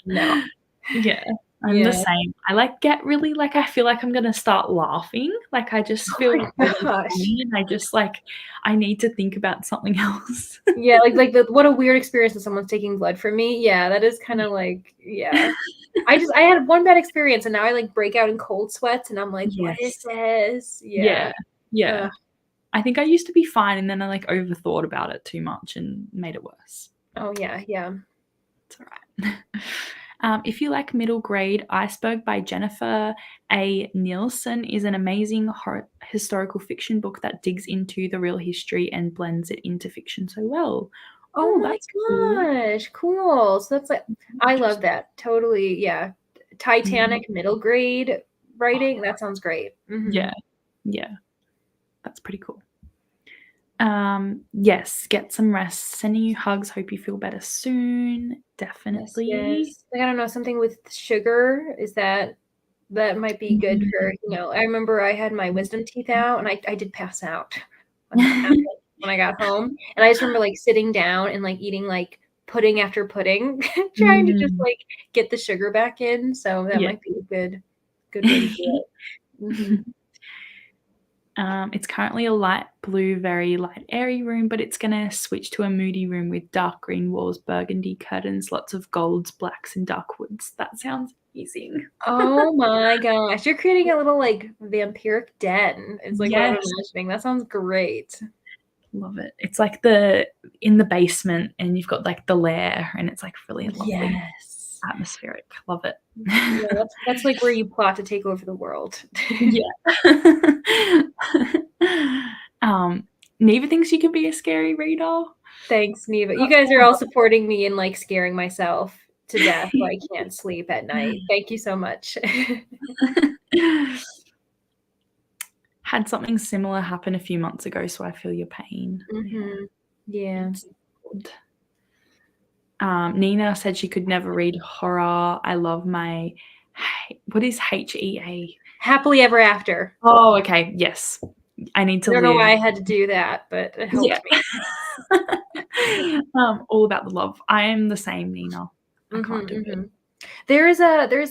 no. Yeah. I'm the same. I like get really like I feel like I'm gonna start laughing. Like I just feel really funny, and I just like I need to think about something else. Yeah, like what a weird experience when someone's taking blood from me. Yeah, that is kind of like I had one bad experience and now I like break out in cold sweats and I'm like, what is this? Yeah. I think I used to be fine and then I like overthought about it too much and made it worse. Oh yeah. It's all right. If you like middle grade, Iceberg by Jennifer A. Nielsen is an amazing historical fiction book that digs into the real history and blends it into fiction so well. Oh my gosh, cool. So that's like, I love that. Totally. Yeah. Titanic middle grade writing. That sounds great. Yeah. That's pretty cool. Yes, get some rest. Sending you hugs. Hope you feel better soon. Definitely. Yes. Like, I don't know, something with sugar. Is that might be good for, I remember I had my wisdom teeth out and I did pass out when that happened when I got home. And I just remember like sitting down and like eating like pudding after pudding, trying to just like get the sugar back in. So that might be a good way to do it. It's currently a light blue, very light, airy room, but it's going to switch to a moody room with dark green walls, burgundy curtains, lots of golds, blacks, and dark woods. That sounds amazing. Oh my gosh. You're creating a little like vampiric den. It's like what I'm imagining. That sounds great. Love it. It's like in the basement, and you've got like the lair, and it's like really lovely. Yes. Atmospheric. Love it. Yeah, that's like where you plot to take over the world. Yeah. Neva thinks you could be a scary reader. Thanks, Neva. You guys are all supporting me in like scaring myself to death so I can't sleep at night. Thank you so much. Had something similar happen a few months ago, so I feel your pain. Yeah. Nina said she could never read horror. I love my what is HEA? Happily Ever After. Oh, okay. Yes. I need to I don't know why I had to do that, but it helped me. All about the love. I am the same, Nina. I can't do it. There's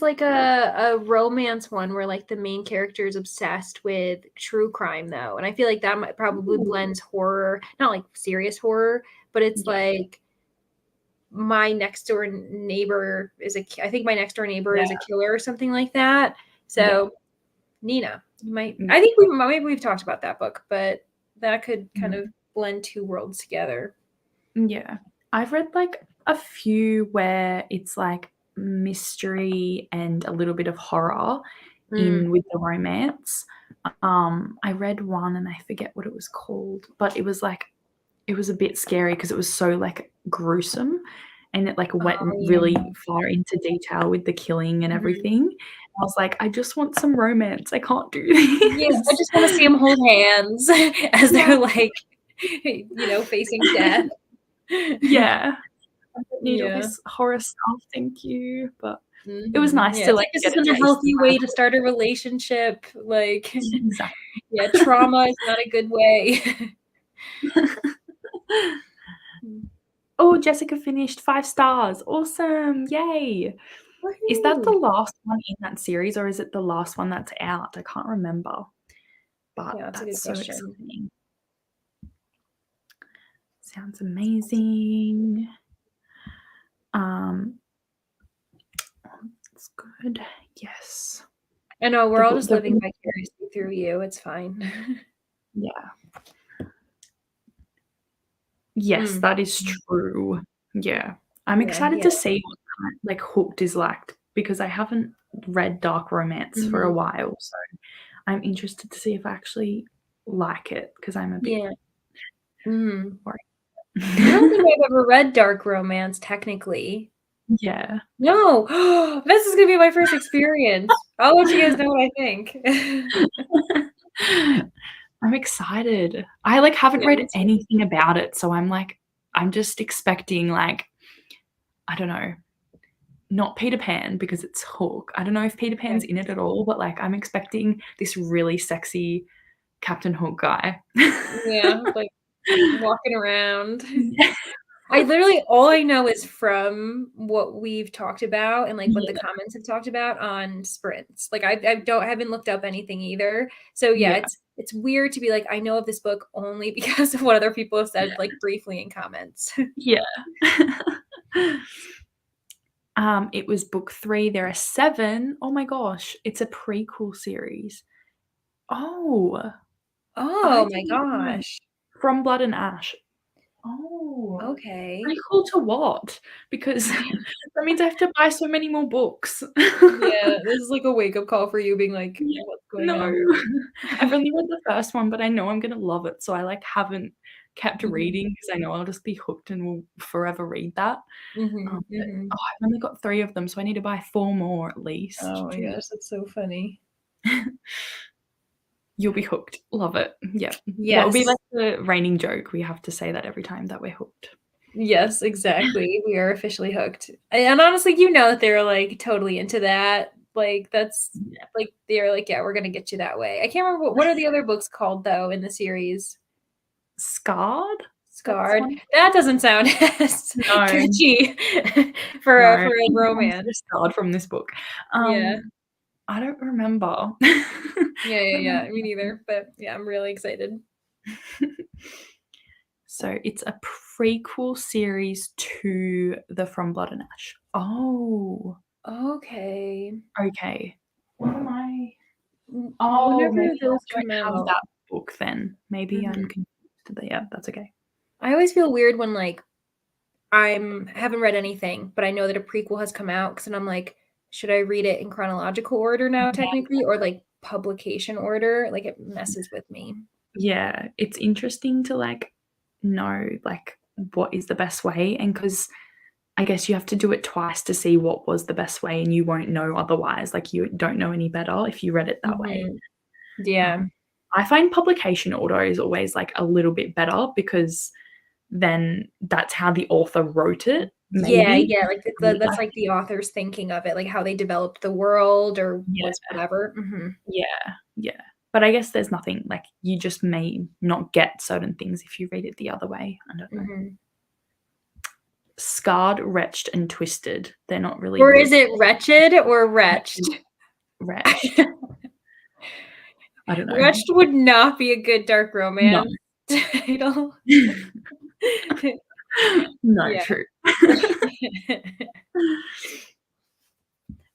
like a romance one where like the main character is obsessed with true crime though, and I feel like that might probably blends horror, not like serious horror, but it's like my next door neighbor is a killer or something like that. So Nina, I think maybe we've talked about that book, but that could kind of blend two worlds together. Yeah. I've read like a few where it's like mystery and a little bit of horror in with the romance. I read one and I forget what it was called, but it was a bit scary because it was so like gruesome, and it like went really far into detail with the killing and everything. I was like, I just want some romance. I can't do this. Yeah, I just want to see them hold hands as they're like, facing death. Yeah. I don't need all this horror stuff, thank you. But it was nice to like this isn't a healthy way to start a relationship. Like, exactly. Trauma is not a good way. Oh, Jessica finished 5 stars. Awesome. Yay. Woo-hoo. Is that the last one in that series, or is it the last one that's out? I can't remember. But that's a good question. Exciting. Sounds amazing. It's good. Yes. I know, we're all just living vicariously through you. It's fine. Yeah. Yes, that is true. Yeah. I'm excited to see what kind like Hooked is like, because I haven't read dark romance for a while. So I'm interested to see if I actually like it, because I'm a bit worried. I don't think I've ever read dark romance, technically. Yeah. No. This is going to be my first experience. I'll let you guys know what I think. I'm excited. I like haven't read anything about it, so I'm just expecting like, I don't know, not Peter Pan because it's Hook. I don't know if Peter Pan's in it at all, but like I'm expecting this really sexy Captain Hook guy. Yeah, like walking around. All I know is from what we've talked about and like what the comments have talked about on sprints. Like I haven't looked up anything either. So it's weird to be like, I know of this book only because of what other people have said, like briefly in comments. Yeah. It was book 3. There are 7. Oh my gosh, it's a prequel series. Oh my gosh. From Blood and Ash. Oh, okay. Prequel to what? Because that means I have to buy so many more books. Yeah, this is like a wake-up call for you being like, what's going on? I've only read the first one, but I know I'm gonna love it, so I like haven't kept reading because I know I'll just be hooked and will forever read that. I've only got 3 of them, so I need to buy 4 more at least. Oh my gosh, that's so funny. You'll be hooked. Love it. Yeah. That would be like the reigning joke. We have to say that every time that we're hooked. Yes, exactly. We are officially hooked. And honestly, that they're like totally into that. Like that's like they're like, yeah, we're gonna get you that way. I can't remember what are the other books called though in the series. Scarred. That doesn't sound as catchy for a romance. Scarred from this book. I don't remember. Yeah. Me neither. But yeah, I'm really excited. So it's a prequel series to the From Blood and Ash. Oh. Okay. Okay. What am I? Oh, Whenever maybe those I come don't have out. that book then. Maybe I'm Mhm. confused. Yeah, that's okay. I always feel weird when like haven't read anything, but I know that a prequel has come out because then I'm like, should I read it in chronological order now, technically, or like publication order? Like it messes with me. Yeah, it's interesting to like know like what is the best way, and because I guess you have to do it twice to see what was the best way, and you won't know otherwise. Like you don't know any better if you read it that way. Yeah. I find publication order is always like a little bit better because then that's how the author wrote it, maybe. Yeah, like that's like the author's thinking of it, like how they developed the world or Yeah, was whatever. yeah. But I guess there's nothing like you just may not get certain things if you read it the other way. I don't know. Scarred, Wretched, and Twisted. They're not really Or good. is it wretched or wretched? Wretched. I don't know. Wretched would not be a good dark No. romance title. No, Yeah. true.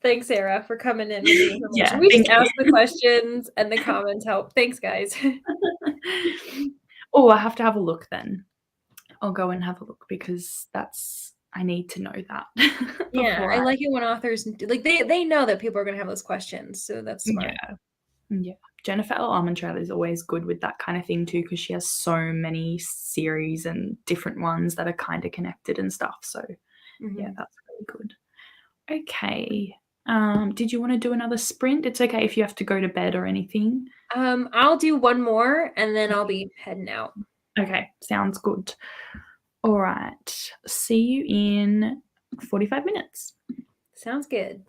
Thanks, Sarah, for coming in with the information. Yeah, We just thank you. asked the questions and the comments help. Thanks, guys. Oh, I have to have a look then. I'll go and have a look because I need to know that. Yeah, before I like it when authors like they know that people are going to have those questions, so that's smart. Yeah. Jennifer L. Armentrout is always good with that kind of thing too because she has so many series and different ones that are kind of connected and stuff. So yeah, that's really good. Okay. Did you want to do another sprint? It's okay if you have to go to bed or anything. I'll do one more and then I'll be heading out. Okay, sounds good. All right. See you in 45 minutes. Sounds good.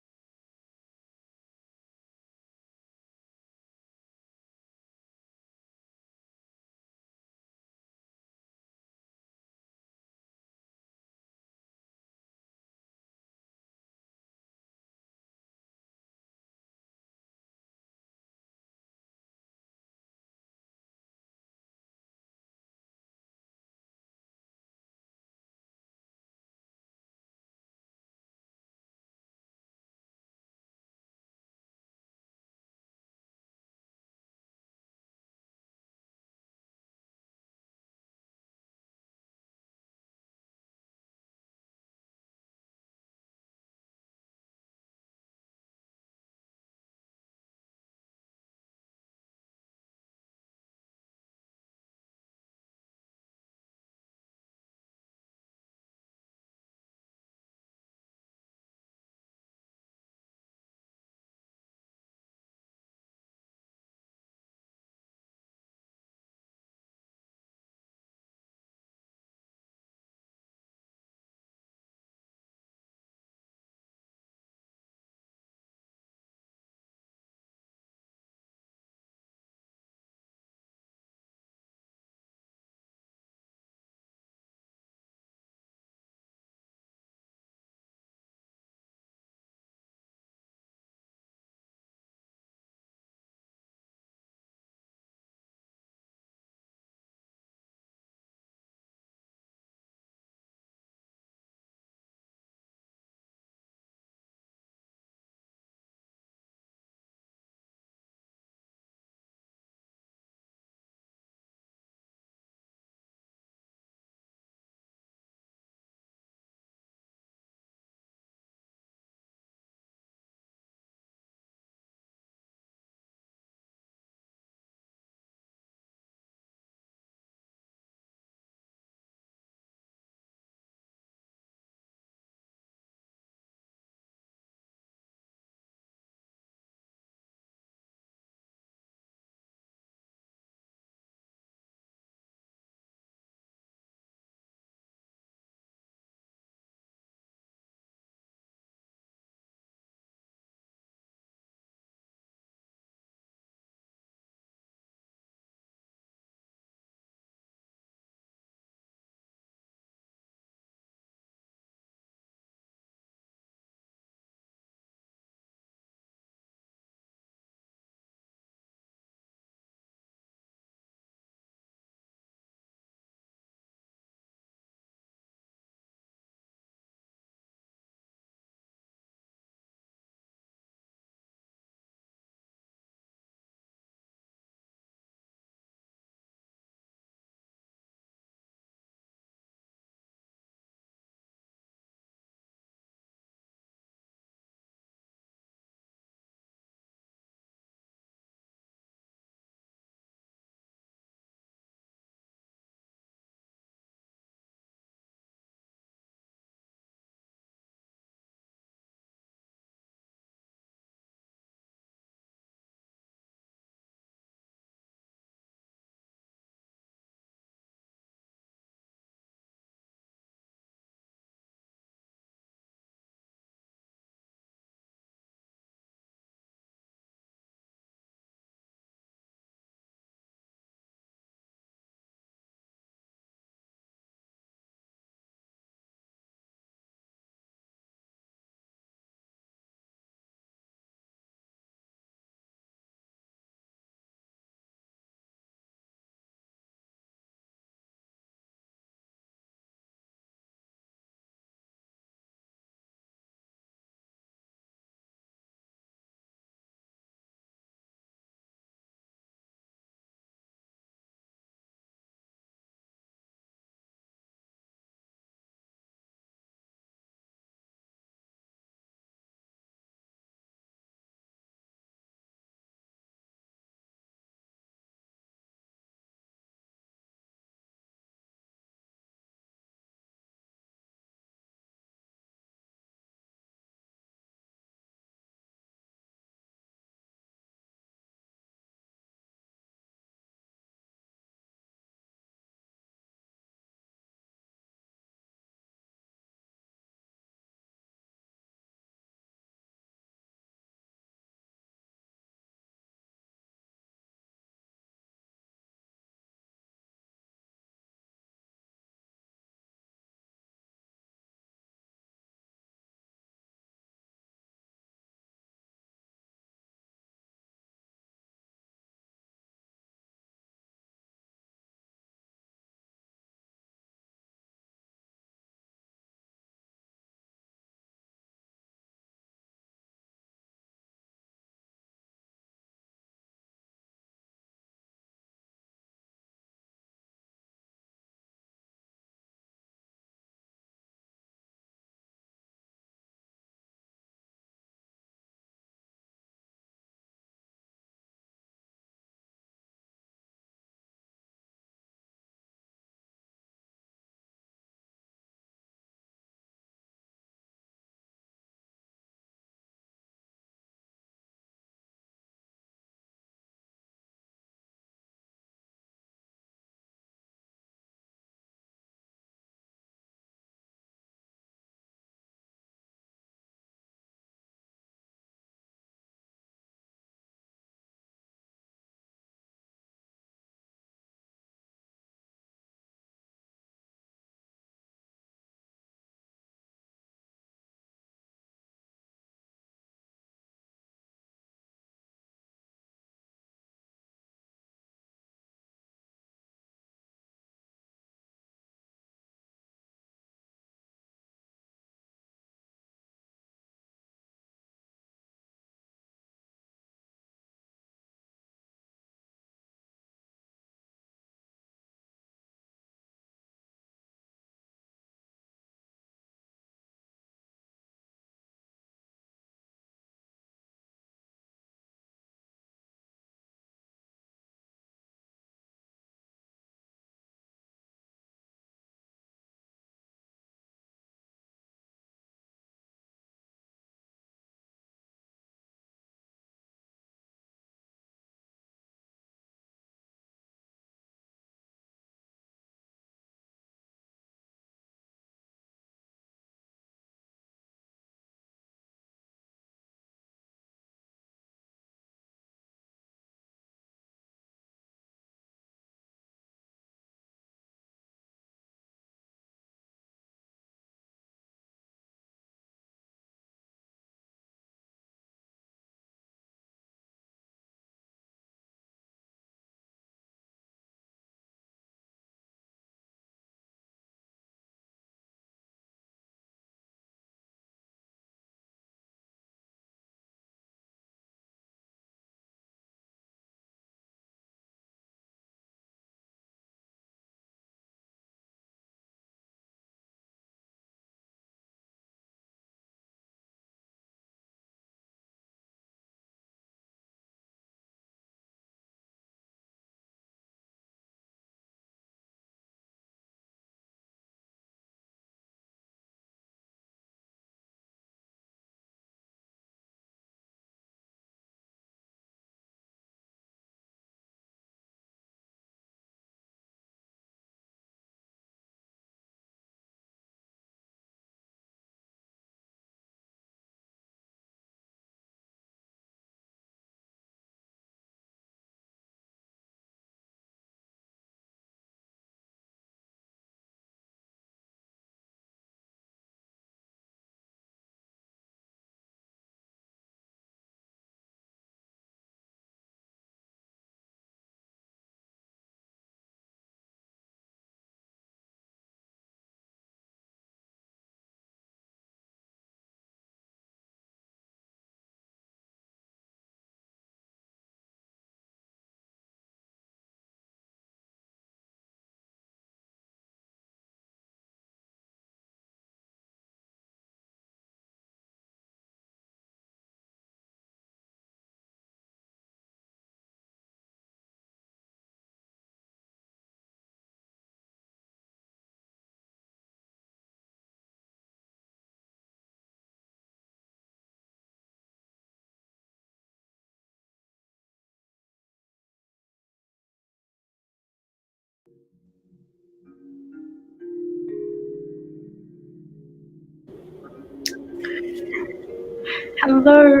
Hello.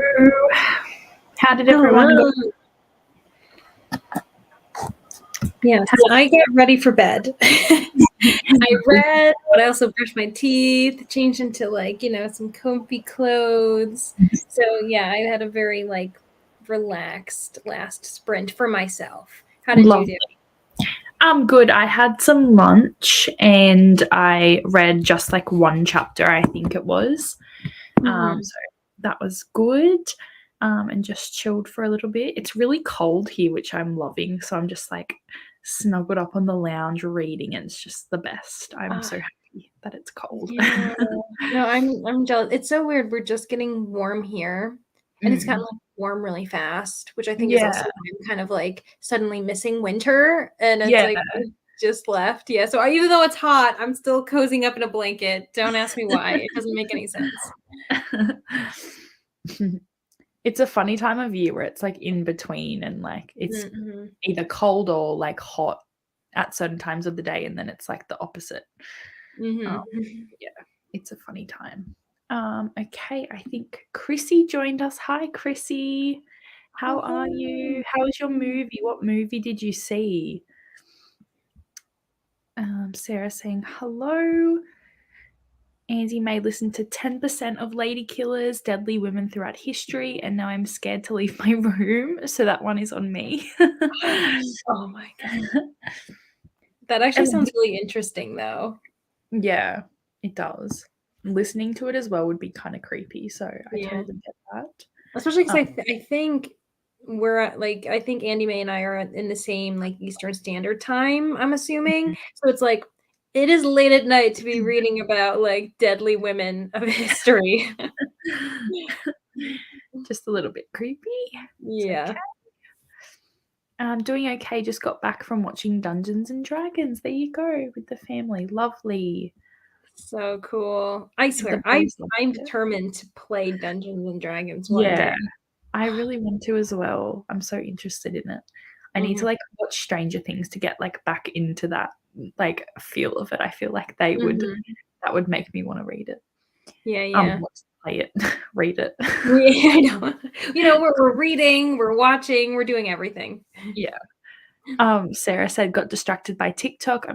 How did everyone go? Yes, I get ready for bed. I read, but I also brushed my teeth, changed into some comfy clothes. So yeah, I had a very relaxed last sprint for myself. How did you do? I'm good. I had some lunch and I read just one chapter, I think it was. So that was good. And just chilled for a little bit. It's really cold here, which I'm loving. So I'm just snuggled up on the lounge reading, and it's just the best. I'm so happy that it's cold. Yeah. No, I'm jealous. It's so weird. We're just getting warm here, and it's gotten warm really fast, which I think is also why I'm kind of suddenly missing winter, and it's it just left. Yeah. So even though it's hot, I'm still cozying up in a blanket. Don't ask me why. It doesn't make any sense. It's a funny time of year where it's in between, and it's either cold or hot at certain times of the day, and then it's the opposite. Yeah, it's a funny time. Okay, I think Chrissy joined us. Hi, Chrissy. How are you? How was your movie? What movie did you see? Sarah saying hello. Andy may listen to 10% of Lady Killers, Deadly Women Throughout History, and now I'm scared to leave my room. So that one is on me. Oh my God. That actually sounds really interesting, though. Yeah, it does. Listening to it as well would be kind of creepy. So I totally get that. Especially because I think we're at, I think Andy May and I are in the same Eastern Standard Time, I'm assuming. So it's it is late at night to be reading about deadly women of history. Just a little bit creepy. Yeah. Okay. I'm doing okay. Just got back from watching Dungeons and Dragons. There you go, with the family. Lovely. So cool. I swear, I'm determined to play Dungeons and Dragons one day. I really want to as well. I'm so interested in it. I need to watch Stranger Things to get back into that feel of it. I feel like that would make me want to read it. Yeah. Play it, read it. Yeah, I know. We're reading, we're watching, we're doing everything. Yeah. Sarah said, got distracted by TikTok.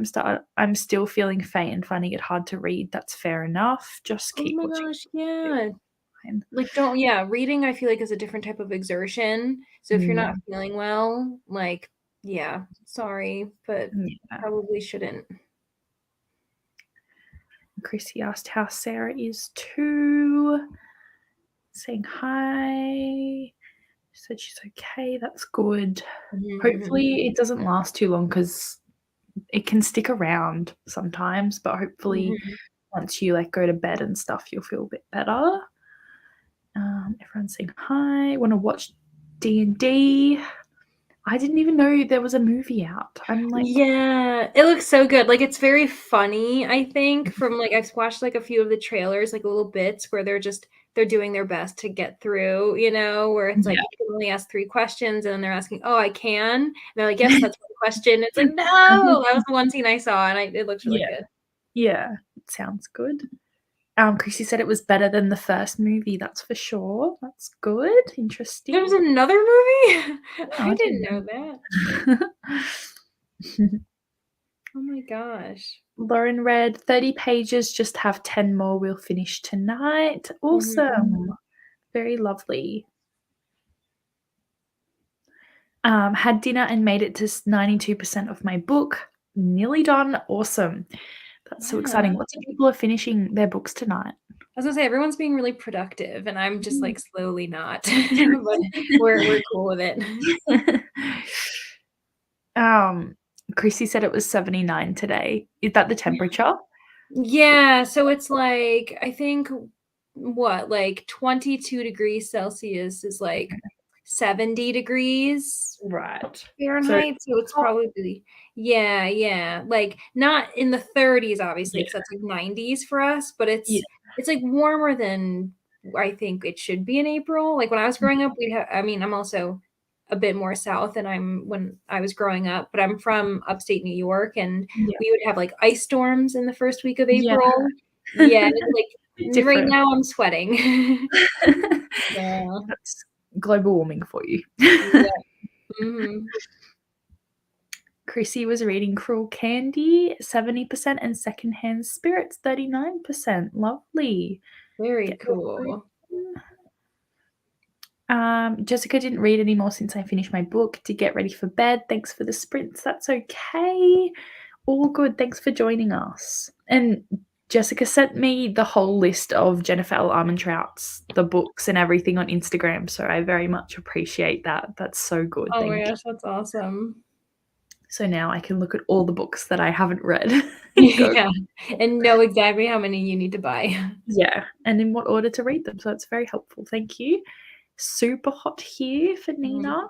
I'm still feeling faint and finding it hard to read. That's fair enough. Just keep watching. Gosh, yeah. Reading I feel is a different type of exertion. So if you're not feeling well, sorry, but probably shouldn't. Chrissy asked how Sarah is too. Saying hi. She said she's okay. That's good. Hopefully it doesn't last too long because it can stick around sometimes, but hopefully once you go to bed and stuff, you'll feel a bit better. Everyone's saying hi. Want to watch D&D? I didn't even know there was a movie out. Yeah, it looks so good. It's very funny, I think, from I've watched a few of the trailers, little bits where they're doing their best to get through, where it's you can only ask 3 questions, and then they're asking, oh, I can? And they're yes, that's one question. It's no, that was the one scene I saw, and it looks really good. Yeah, it sounds good. Chrissy said it was better than the first movie, that's for sure. That's good. Interesting. There was another movie? I didn't know that. Oh my gosh. Lauren read 30 pages, just have 10 more. We'll finish tonight. Awesome. Very lovely. Had dinner and made it to 92% of my book. Nearly done. Awesome. That's so exciting. Lots of people are finishing their books tonight. I was gonna say everyone's being really productive, and I'm just slowly not. But we're cool with it. Chrissy said it was 79 today. Is that the temperature? Yeah, so it's I think 22 degrees Celsius is 70 degrees Fahrenheit. So it's probably yeah. Not in the 30s, obviously, because that's 90s for us, but it's warmer than I think it should be in April. When I was growing up, I'm also a bit more south than when I was growing up, but I'm from upstate New York, and we would have ice storms in the first week of April. Yeah, Right now I'm sweating. Yeah. That's global warming for you. Yeah. Chrissy was reading Cruel Candy, 70%, and Secondhand Spirits, 39%. Lovely. Very cool. Jessica didn't read anymore since I finished my book to get ready for bed. Thanks for the sprints. That's okay. All good. Thanks for joining us. And Jessica sent me the whole list of Jennifer L. Armentrout's, the books and everything on Instagram, so I very much appreciate that. That's so good. Oh Thank my you. gosh, that's awesome. So now I can look at all the books that I haven't read. Yeah, and know exactly how many you need to buy. Yeah, and in what order to read them. So it's very helpful. Thank you. Super hot here for Nina.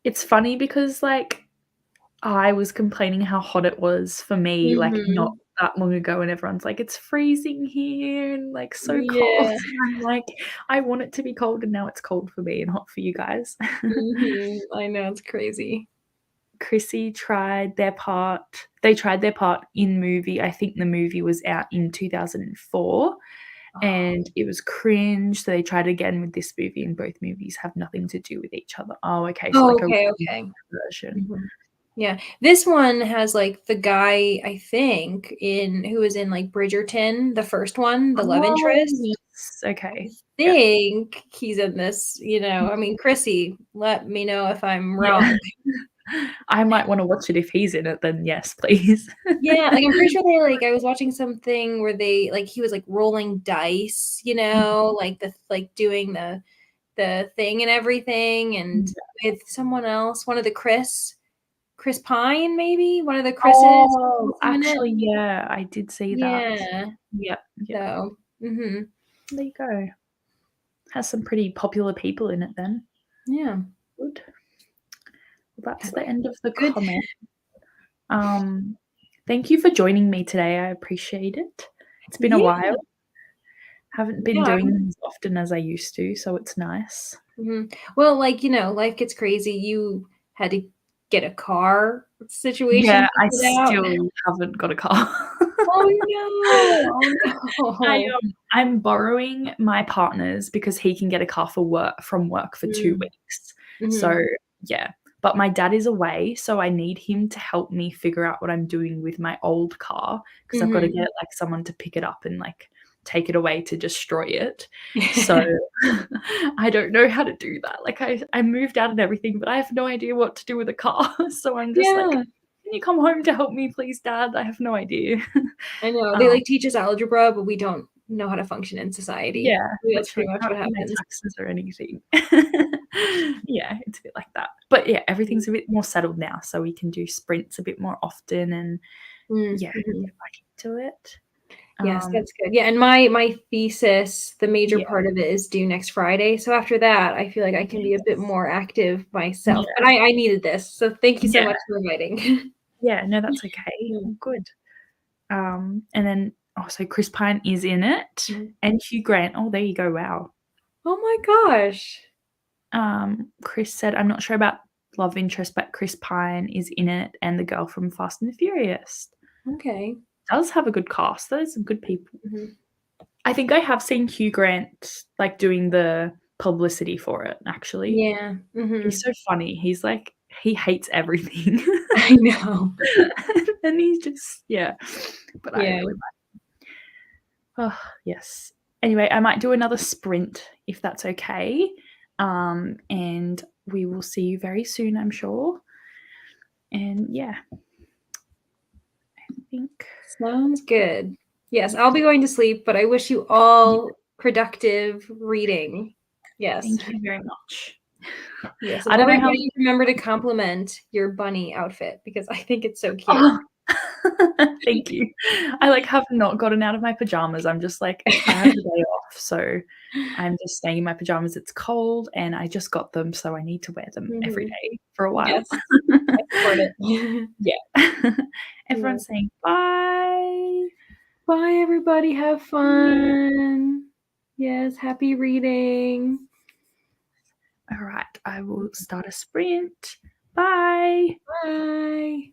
It's funny because, like, I was complaining how hot it was for me, like, not that long ago, and everyone's like, "It's freezing here and, like, so cold." And I'm like, "I want it to be cold, and now it's cold for me and hot for you guys." I know, it's crazy. Chrissy tried their part. They tried their part in movie. I think the movie was out in 2004, and it was cringe, so they tried again with this movie, and both movies have nothing to do with each other. Oh, okay. So, like, okay. a version. Yeah, this one has, like, the guy, I think, who was in, like, Bridgerton, the first one, the love interest. Yes. Okay. I think he's in this, you know. I mean, Chrissy, let me know if I'm wrong. I might wanna watch it if he's in it, then yes, please. Yeah, like, I'm pretty sure I was watching something where he was, like, rolling dice, you know, like, doing the thing and everything, and with someone else, one of the Chris Pine, maybe? One of the Chris's. Oh, actually, yeah, I did see that. Yeah. Yep. So, There you go. Has some pretty popular people in it then. Yeah. Good. Well, that's the end of the comment. Thank you for joining me today. I appreciate it. It's been a while. Haven't been doing them as often as I used to, so it's nice. Well, like, you know, life gets crazy. You had to get a car situation Yeah, I figured out. still haven't got a car. Oh, no. I'm borrowing my partner's because he can get a car from work for 2 weeks. So, yeah. But my dad is away, so I need him to help me figure out what I'm doing with my old car because I've gotta get, like, someone to pick it up and, like, take it away to destroy it. So, I don't know how to do that. Like, I moved out and everything, but I have no idea what to do with a car. So I'm just like, "Can you come home to help me, please, Dad? I have no idea." I know. They, like, teach us algebra, but we don't know how to function in society. Yeah, That's pretty much what happens. taxes or anything. Yeah, it's a bit like that. But yeah, everything's a bit more settled now, so we can do sprints a bit more often and get back into it. Yes, that's good. Yeah, and my thesis, the major part of it is due next Friday. So after that, I feel like I can be a bit more active myself. But I needed this. So thank you so much for inviting. Yeah, no, that's okay. Good. And then so Chris Pine is in it and Hugh Grant. Oh, there you go. Wow. Oh my gosh. Chris said, "I'm not sure about love interest, but Chris Pine is in it and the girl from Fast and the Furious." Okay. Does have a good cast. Those are some good people. I think I have seen Hugh Grant, like, doing the publicity for it, actually. Yeah. He's so funny. He's like, he hates everything. I know. And he's just, but I really like him. Oh, yes. Anyway, I might do another sprint if that's okay. And we will see you very soon, I'm sure. And yeah. I think sounds good. Yes, I'll be going to sleep, but I wish you all productive reading. Yes. Thank you very much. Yes, and everybody remember to compliment your bunny outfit because I think it's so cute. Oh. Thank you. I, like, have not gotten out of my pajamas. I'm just like, I have the day off, so I'm just staying in my pajamas. It's cold, and I just got them, so I need to wear them every day for a while. Yes. I support it. Yeah. Everyone's saying bye. Bye, everybody. Have fun. Yes, happy reading. All right, I will start a sprint. Bye. Bye.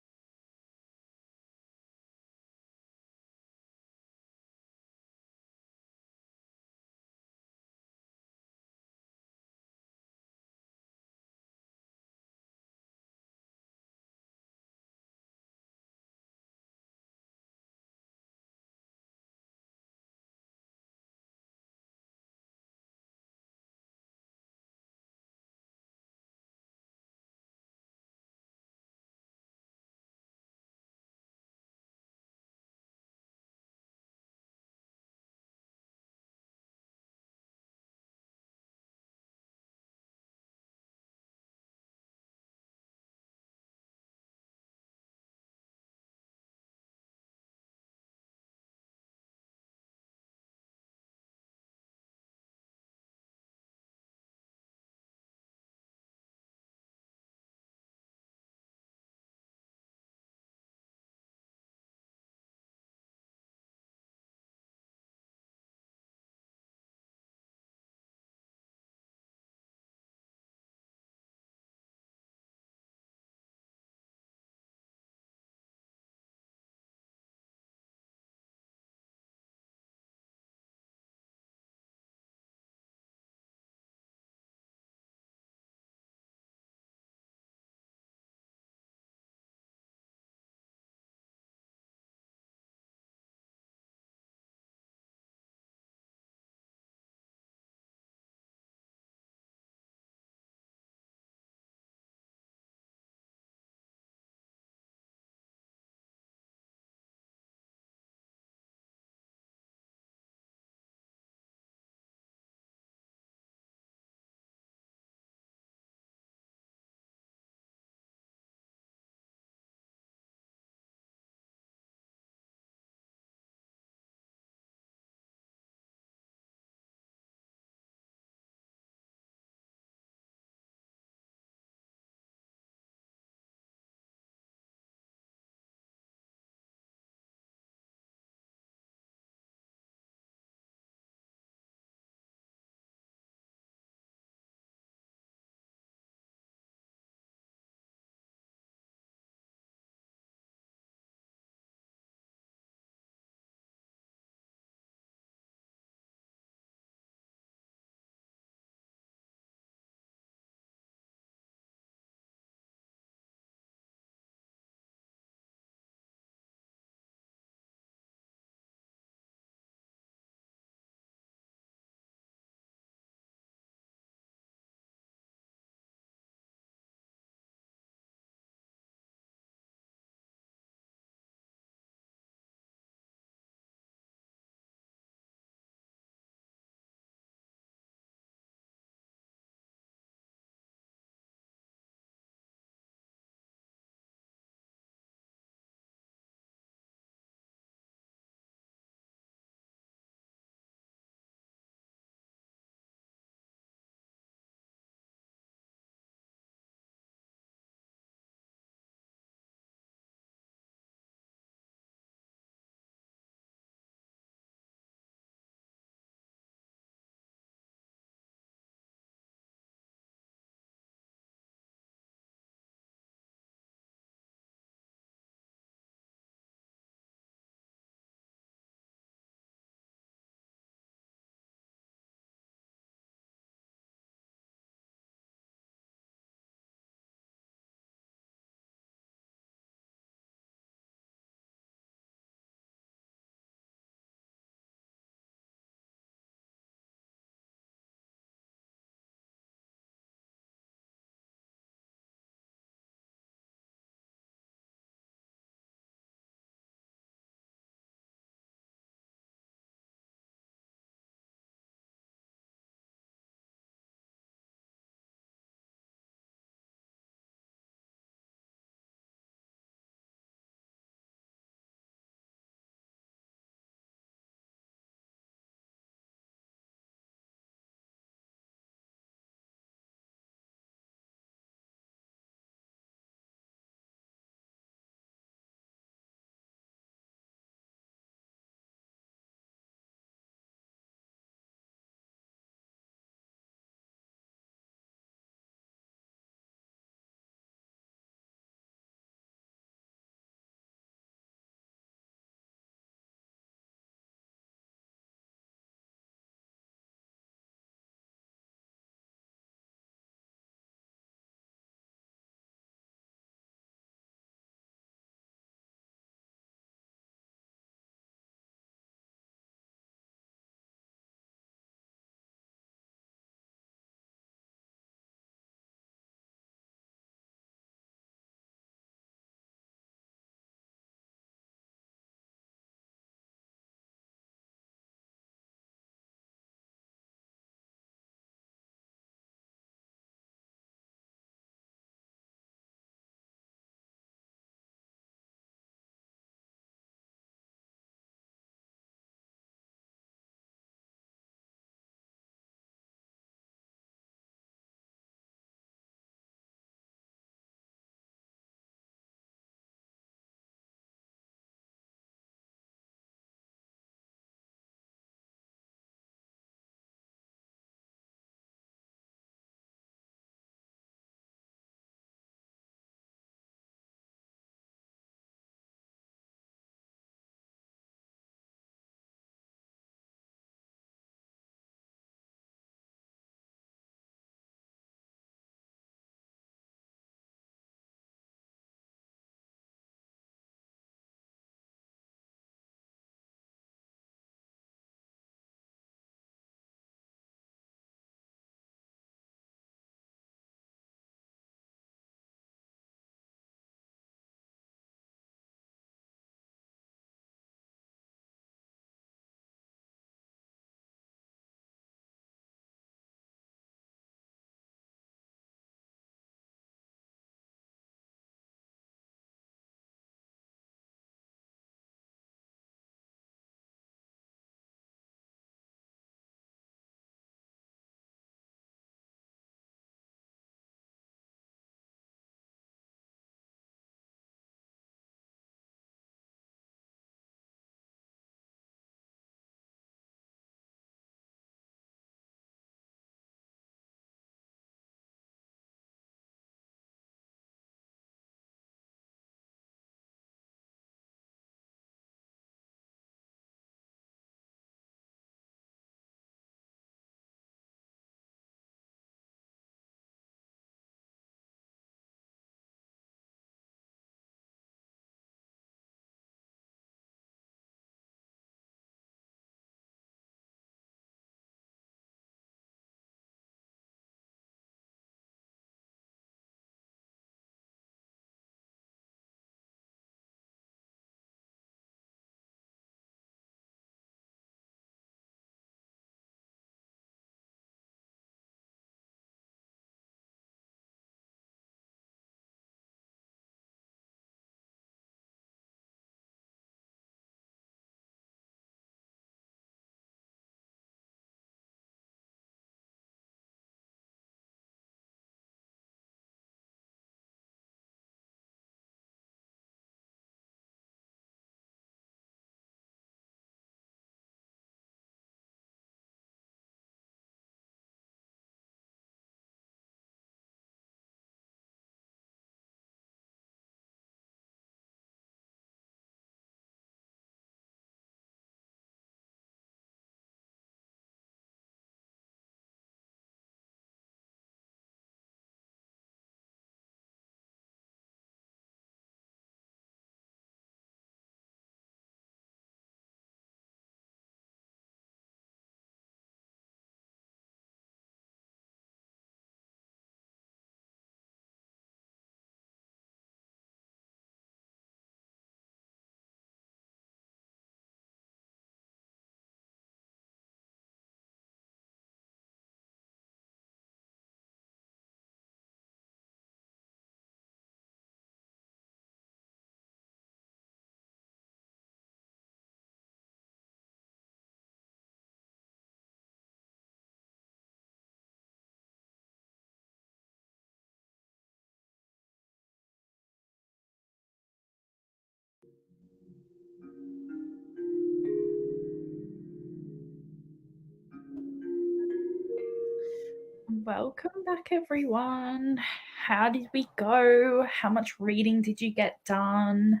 Welcome back, everyone. How did we go? How much reading did you get done?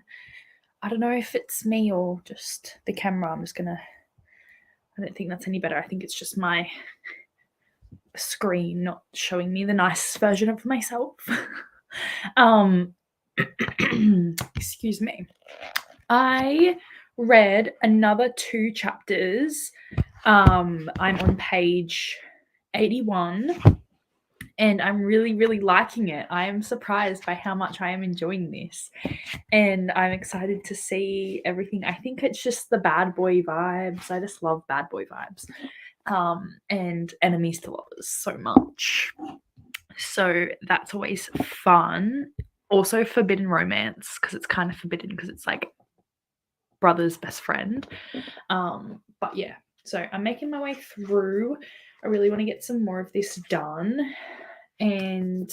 I don't know if it's me or just the camera. I don't think that's any better. I think it's just my screen not showing me the nicest version of myself. Excuse me. I read another 2 chapters. I'm on page 81 and I'm really, really liking it. I am surprised by how much I am enjoying this, and I'm excited to see everything. I think it's just the bad boy vibes. I just love bad boy vibes, and enemies to lovers so much. So that's always fun. Also forbidden romance, because it's kind of forbidden because it's like brother's best friend. But yeah, so I'm making my way through. I really want to get some more of this done. And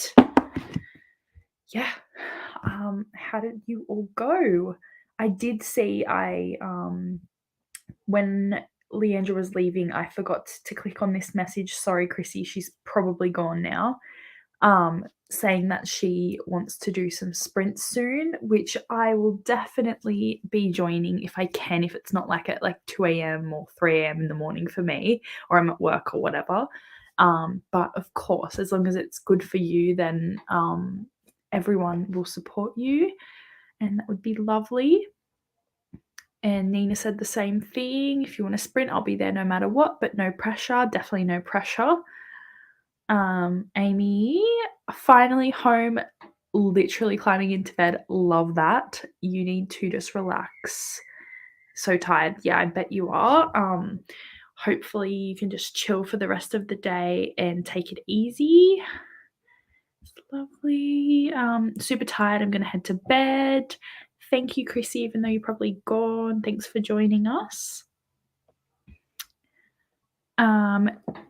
yeah, how did you all go? I did see when Leandra was leaving, I forgot to click on this message. Sorry, Chrissy, she's probably gone now. Saying that she wants to do some sprints soon, which I will definitely be joining if I can, if it's not like at like 2 a.m. or 3 a.m. in the morning for me, or I'm at work or whatever. But of course, as long as it's good for you, then everyone will support you, and that would be lovely. And Nina said the same thing. If you want to sprint, I'll be there no matter what, but no pressure. Definitely no pressure. Amy, finally home, literally climbing into bed. Love that. You need to just relax. So tired. Yeah, I bet you are. Hopefully you can just chill for the rest of the day and take it easy. Lovely. Super tired. I'm going to head to bed. Thank you, Chrissy, even though you're probably gone. Thanks for joining us.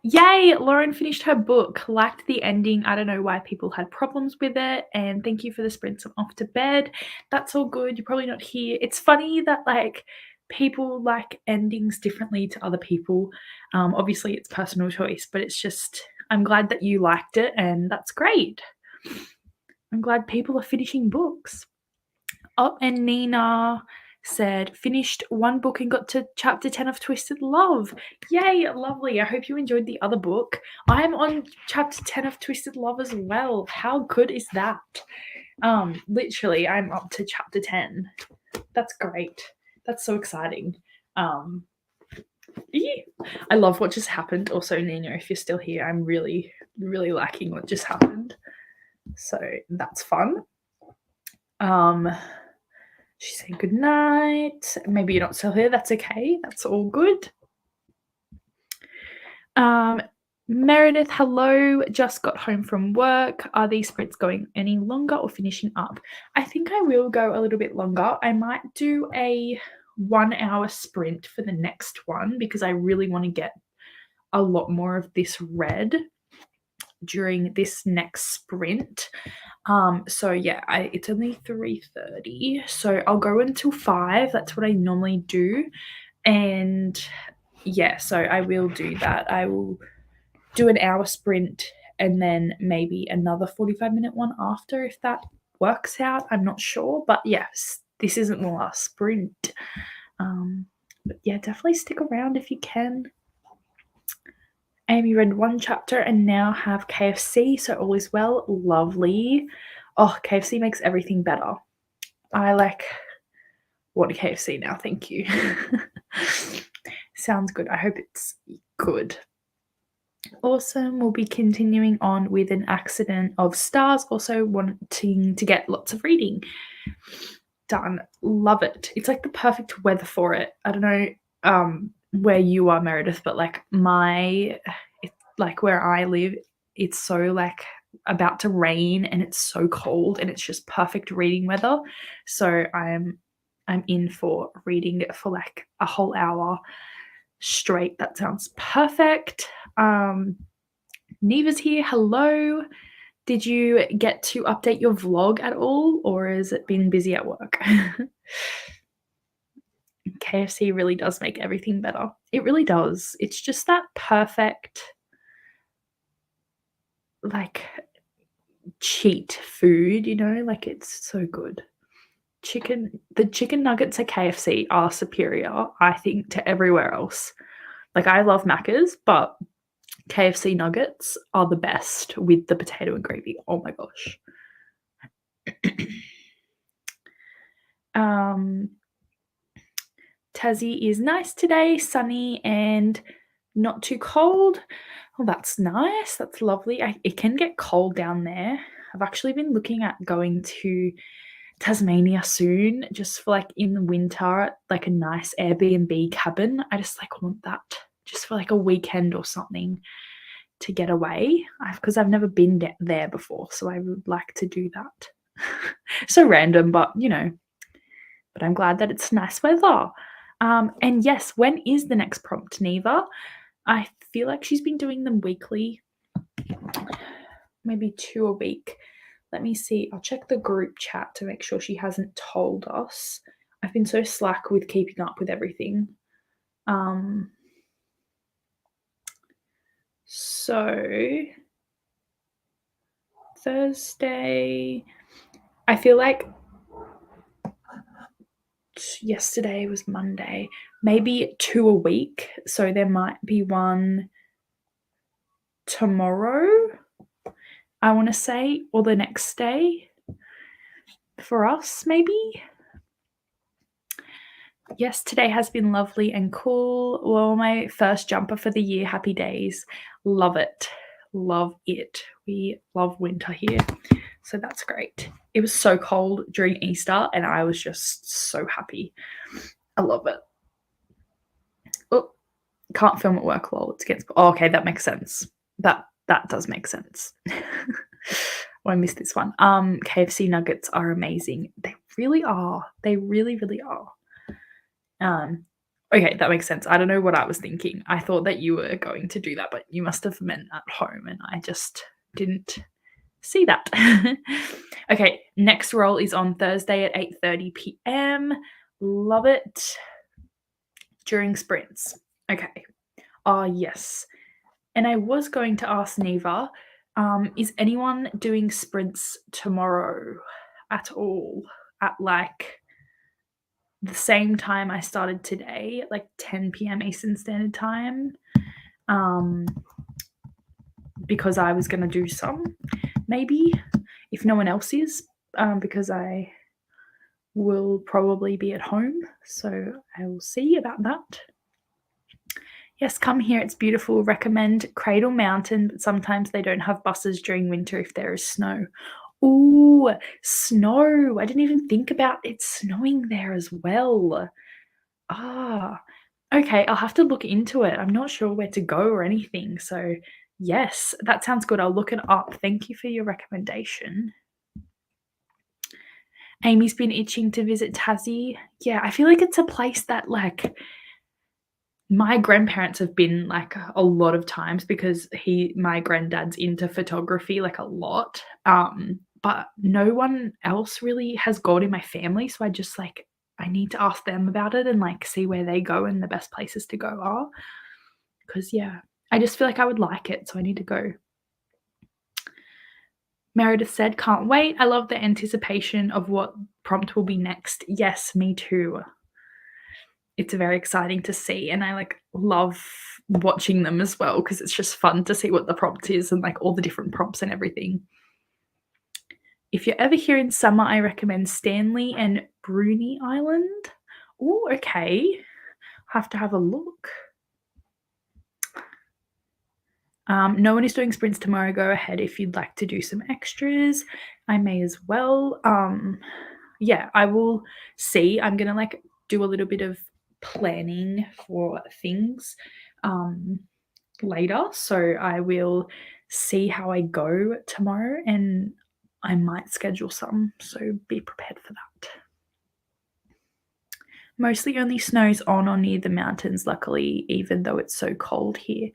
Yay, Lauren finished her book. Liked the ending. I don't know why people had problems with it. And thank you for the sprints. I'm off to bed. That's all good. You're probably not here. It's funny that like people like endings differently to other people. Obviously it's personal choice, but it's just, I'm glad that you liked it, and that's great. I'm glad people are finishing books. Oh, and Nina said, finished one book and got to chapter 10 of Twisted Love. Yay, lovely. I hope you enjoyed the other book. I'm on chapter 10 of Twisted Love as well. How good is that? Literally, I'm up to chapter 10. That's great. That's so exciting. Yeah. I love what just happened. Also, Nina, if you're still here, I'm really, really liking what just happened. So that's fun. She's saying good night. Maybe you're not still here. That's okay. That's all good. Meredith, hello. Just got home from work. Are these sprints going any longer or finishing up? I think I will go a little bit longer. I might do a 1-hour sprint for the next one because I really want to get a lot more of this read during this next sprint. So yeah, it's only 3:30, so I'll go until 5. That's what I normally do. And yeah, so I will do that. I will do an hour sprint and then maybe another 45-minute one after, if that works out. I'm not sure, but yes, this isn't the last sprint. But yeah, definitely stick around if you can. Amy read 1 chapter and now have KFC, so all is well. Lovely. Oh, KFC makes everything better. I like want KFC now, thank you. Sounds good. I hope it's good. Awesome. We'll be continuing on with An Accident of Stars, also wanting to get lots of reading done. Love it. It's like the perfect weather for it. I don't know where you are, Meredith, but like like where I live, it's so like about to rain and it's so cold and it's just perfect reading weather. So I'm in for reading it for like a whole hour straight. That sounds perfect. Neva's here. Hello. Did you get to update your vlog at all, or has it been busy at work? KFC really does make everything better. It really does. It's just that perfect like cheat food, you know, like it's so good. The chicken nuggets at KFC are superior, I think, to everywhere else. Like, I love Macca's, but KFC nuggets are the best with the potato and gravy. Oh my gosh. Tassie is nice today, sunny and not too cold. Oh, that's nice. That's lovely. It can get cold down there. I've actually been looking at going to Tasmania soon, just for like in the winter, like a nice Airbnb cabin. I just like want that just for like a weekend or something to get away, because I've never been there before, so I would like to do that. So random, but you know, but I'm glad that it's nice weather. And yes, when is the next prompt, Neva? I feel like she's been doing them weekly, maybe 2 a week. Let me see. I'll check the group chat to make sure she hasn't told us. I've been so slack with keeping up with everything. So Thursday, I feel like yesterday was Monday, maybe 2 a week. So there might be one tomorrow, I want to say, or the next day for us, maybe. Yes, today has been lovely and cool. Well, my first jumper for the year. Happy days. Love it. Love it. We love winter here, so that's great. It was so cold during Easter and I was just so happy. I love it. Oh, can't film at work while it's against. Oh, okay, that makes sense. That does make sense. Oh, I missed this one. KFC nuggets are amazing. They really are. They really, really are. Okay, that makes sense. I don't know what I was thinking. I thought that you were going to do that, but you must have meant at home, and I just didn't see that. Okay, next roll is on Thursday at 8:30 p.m. Love it. During sprints. Okay. Yes. And I was going to ask Neva, is anyone doing sprints tomorrow at all at like the same time I started today, like 10 p.m. Eastern Standard Time? Because I was going to do some, maybe, if no one else is, because I will probably be at home, so I will see about that. Yes, come here. It's beautiful. Recommend Cradle Mountain, but sometimes they don't have buses during winter if there is snow. Ooh, snow. I didn't even think about it snowing there as well. Okay. I'll have to look into it. I'm not sure where to go or anything. So, yes, that sounds good. I'll look it up. Thank you for your recommendation. Amy's been itching to visit Tassie. Yeah, I feel like it's a place that, like, my grandparents have been like a lot of times because my granddad's into photography like a lot. But no one else really has gone in my family. So I just like, I need to ask them about it and like see where they go and the best places to go are. Because yeah, I just feel like I would like it. So I need to go. Meredith said, can't wait. I love the anticipation of what prompt will be next. Yes, me too. It's very exciting to see, and I like love watching them as well because it's just fun to see what the prompt is and like all the different prompts and everything. If you're ever here in summer, I recommend Stanley and Bruny Island. Oh, okay. Have to have a look. No one is doing sprints tomorrow. Go ahead if you'd like to do some extras. I may as well. Yeah, I will see. I'm gonna like do a little bit of planning for things later, so I will see how I go tomorrow and I might schedule some, so be prepared for that. Mostly only snows on or near the mountains, luckily, even though it's so cold here.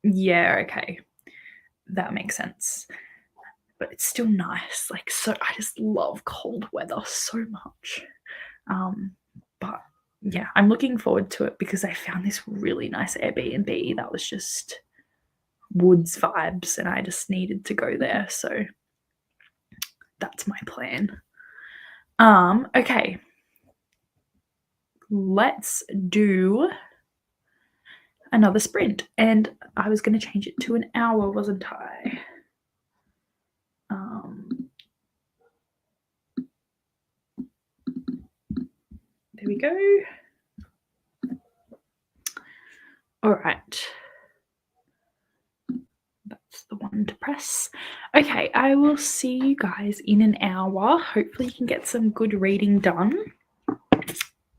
Yeah, okay, that makes sense, but it's still nice. Like, so I just love cold weather so much. But yeah, I'm looking forward to it because I found this really nice Airbnb that was just woods vibes, and I just needed to go there. So that's my plan. Okay. Let's do another sprint. And I was going to change it to an hour, wasn't I? There we go. All right. That's the one to press. Okay, I will see you guys in an hour. Hopefully you can get some good reading done.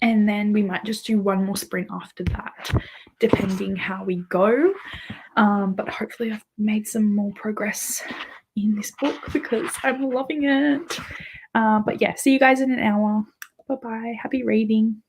And then we might just do one more sprint after that, depending how we go. But hopefully I've made some more progress in this book because I'm loving it. But yeah, see you guys in an hour. Bye-bye. Happy reading.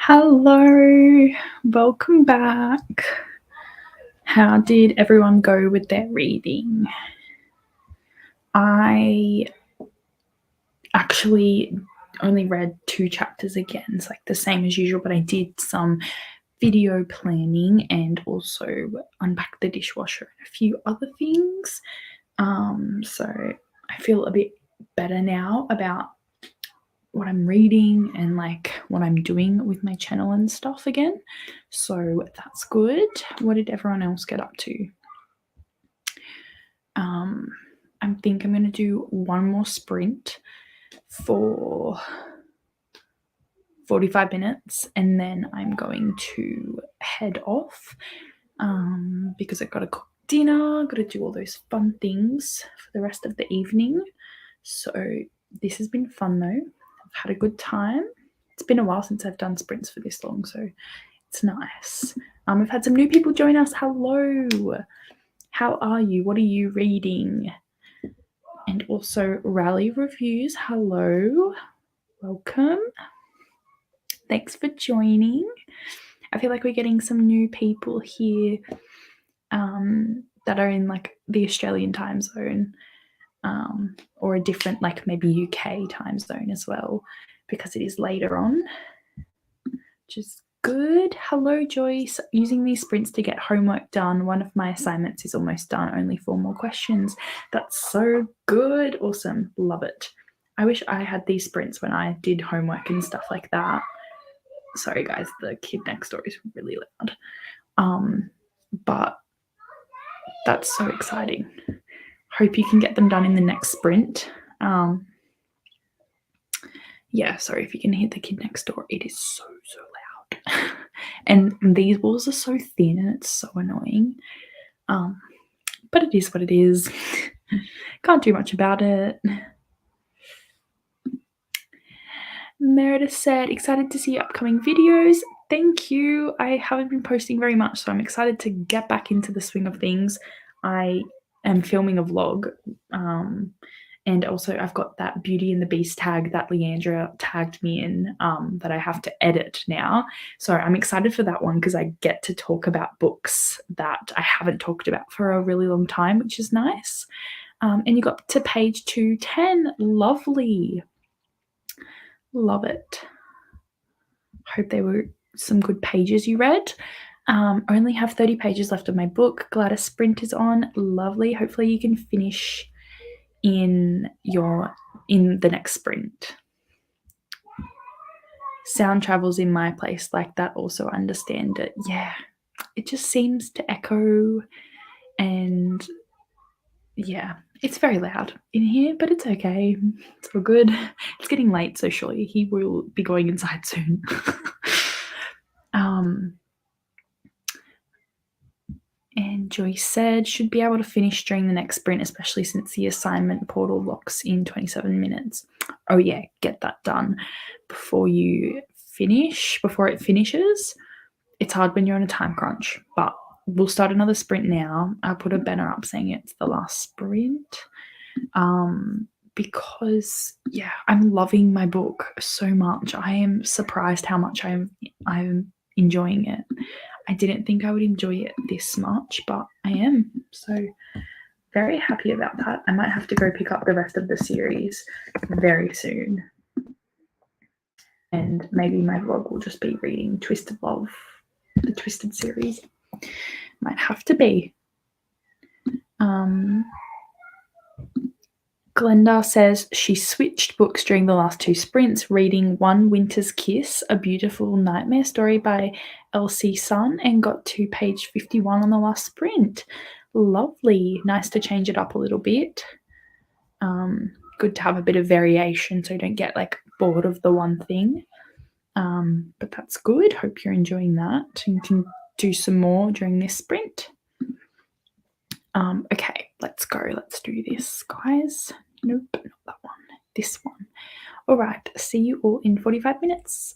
Hello, welcome back. How did everyone go with their reading? I actually only read 2 chapters again. It's like the same as usual, but I did some video planning and also unpacked the dishwasher and a few other things. So I feel a bit better now about what I'm reading and like what I'm doing with my channel and stuff again. So that's good. What did everyone else get up to? I think I'm going to do one more sprint for 45 minutes and then I'm going to head off because I've got to cook dinner, got to do all those fun things for the rest of the evening. So this has been fun though. I've had a good time. It's been a while since I've done sprints for this long, so it's nice. We've had some new people join us. Hello. How are you? What are you reading? And also Rally Reviews. Hello. Welcome. Thanks for joining. I feel like we're getting some new people here that are in like the Australian time zone or a different like maybe UK time zone as well because it is later on, which is good. Hello, Joyce. Using these sprints to get homework done. One of my assignments is almost done. Only 4 more questions. That's so good. Awesome. Love it. I wish I had these sprints when I did homework and stuff like that. Sorry, guys. The kid next door is really loud. But that's so exciting. Hope you can get them done in the next sprint. Yeah, sorry if you can hear the kid next door. It is so loud. And these walls are so thin and it's so annoying. But it is what it is. Can't do much about it. Meredith said, excited to see upcoming videos. Thank you. I haven't been posting very much, so I'm excited to get back into the swing of things. I am filming a vlog. And also I've got that Beauty and the Beast tag that Leandra tagged me in that I have to edit now. So I'm excited for that one because I get to talk about books that I haven't talked about for a really long time, which is nice. And you got to page 210. Lovely. Love it. Hope they were some good pages you read. Only have 30 pages left of my book. Glad a sprint is on. Lovely. Hopefully you can finish in the next sprint. Sound travels in my place like that. Also understand it. Yeah, it just seems to echo and yeah, it's very loud in here, but it's okay. It's all good. It's getting late, so surely he will be going inside soon. And Joyce said, should be able to finish during the next sprint, especially since the assignment portal locks in 27 minutes. Oh yeah, get that done before it finishes. It's hard when you're on a time crunch, but we'll start another sprint now. I'll put a banner up saying it's the last sprint. Because yeah, I'm loving my book so much. I am surprised how much I'm enjoying it. I didn't think I would enjoy it this much, but I am. So very happy about that. I might have to go pick up the rest of the series very soon. And maybe my vlog will just be reading Twisted Love, the Twisted series. Might have to be. Glenda says she switched books during the last 2 sprints, reading One Winter's Kiss, a beautiful nightmare story by Elsie Sun, and got to page 51 on the last sprint. Lovely. Nice to change it up a little bit. Good to have a bit of variation so you don't get like bored of the one thing. But that's good. Hope you're enjoying that and can do some more during this sprint. Okay, let's go. Let's do this, guys. Nope, not that one. This one. All right, see you all in 45 minutes.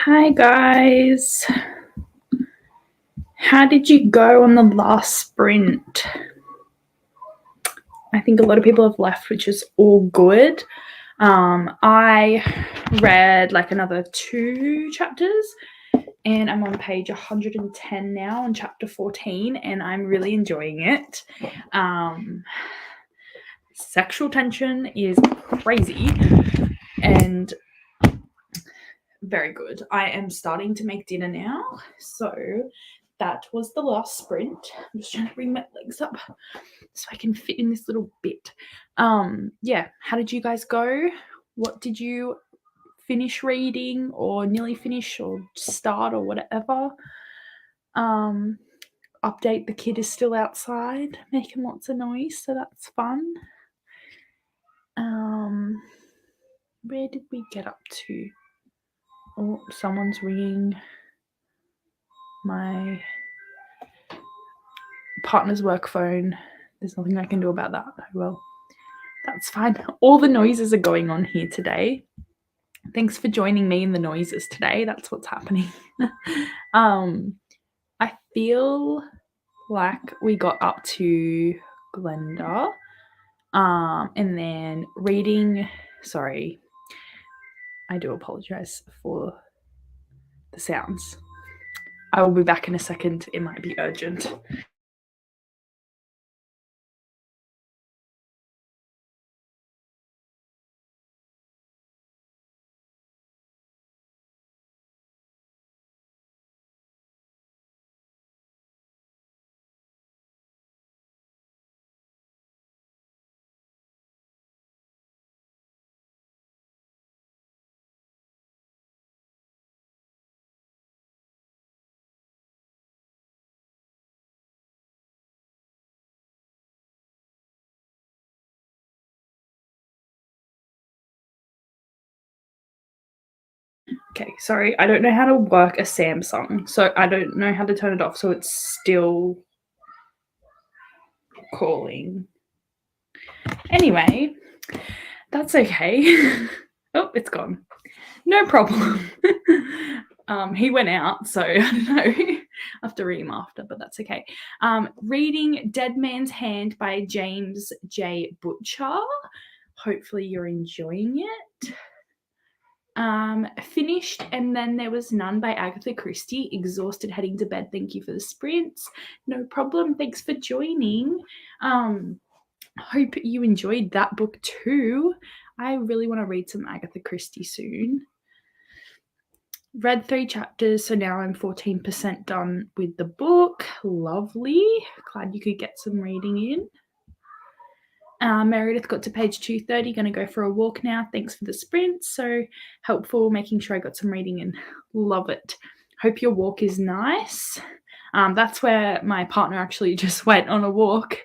Hi guys. How did you go on the last sprint? I think a lot of people have left, which is all good. I read like another 2 chapters and I'm on page 110 now on chapter 14 and I'm really enjoying it. Sexual tension is crazy and very good. I am starting to make dinner now, so that was the last sprint. I'm just trying to bring my legs up so I can fit in this little bit. Yeah, how did you guys go? What did you finish reading or nearly finish or start or whatever? Update, the kid is still outside making lots of noise, so that's fun. Where did we get up to? Oh, someone's ringing my partner's work phone. There's nothing I can do about that. Well, that's fine. All the noises are going on here today. Thanks for joining me in the noises today. That's what's happening. I feel like we got up to Glenda, and then reading. Sorry, I do apologize for the sounds. I will be back in a second. It might be urgent. Okay, sorry, I don't know how to work a Samsung, so I don't know how to turn it off so it's still calling. Anyway, that's okay. Oh, it's gone. No problem. He went out, so I don't know. I have to read him after, but that's okay. Reading Dead Man's Hand by James J. Butcher. Hopefully you're enjoying it. Finished And Then There Was None by Agatha Christie. Exhausted, heading to bed. Thank you for the sprints. No problem. Thanks for joining. Hope you enjoyed that book too. I really want to read some Agatha Christie soon. Read 3 chapters, so now I'm 14% done with the book. Lovely. Glad you could get some reading in. Meredith got to page 230, going to go for a walk now. Thanks for the sprint. So helpful, making sure I got some reading in. Love it. Hope your walk is nice. That's where my partner actually just went on a walk,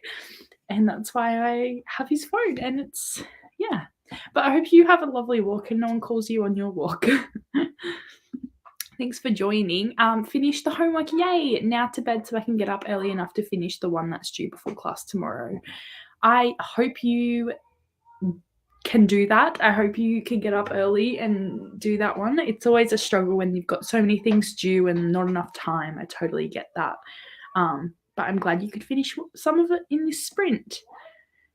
and that's why I have his phone. And it's, yeah. But I hope you have a lovely walk and no one calls you on your walk. Thanks for joining. Finished the homework. Yay! Now to bed so I can get up early enough to finish the one that's due before class tomorrow. I hope you can do that. I hope you can get up early and do that one. It's always a struggle when you've got so many things due and not enough time. I totally get that. But I'm glad you could finish some of it in this sprint.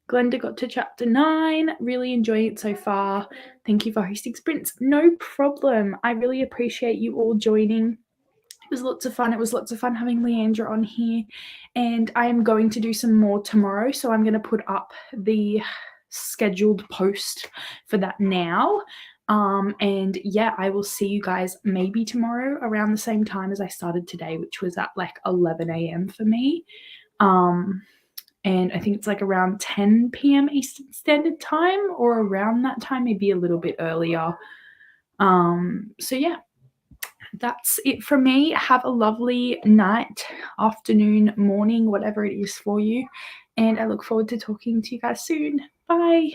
Glenda got to chapter 9. Really enjoying it so far. Thank you for hosting sprints. No problem. I really appreciate you all joining. It was lots of fun. It was lots of fun having Leandra on here. And I am going to do some more tomorrow. So I'm going to put up the scheduled post for that now. And yeah, I will see you guys maybe tomorrow around the same time as I started today, which was at like 11 a.m. for me. And I think it's like around 10 p.m. Eastern Standard Time or around that time, maybe a little bit earlier. So yeah, that's it from me. Have a lovely night, afternoon, morning, whatever it is for you. And I look forward to talking to you guys soon. Bye.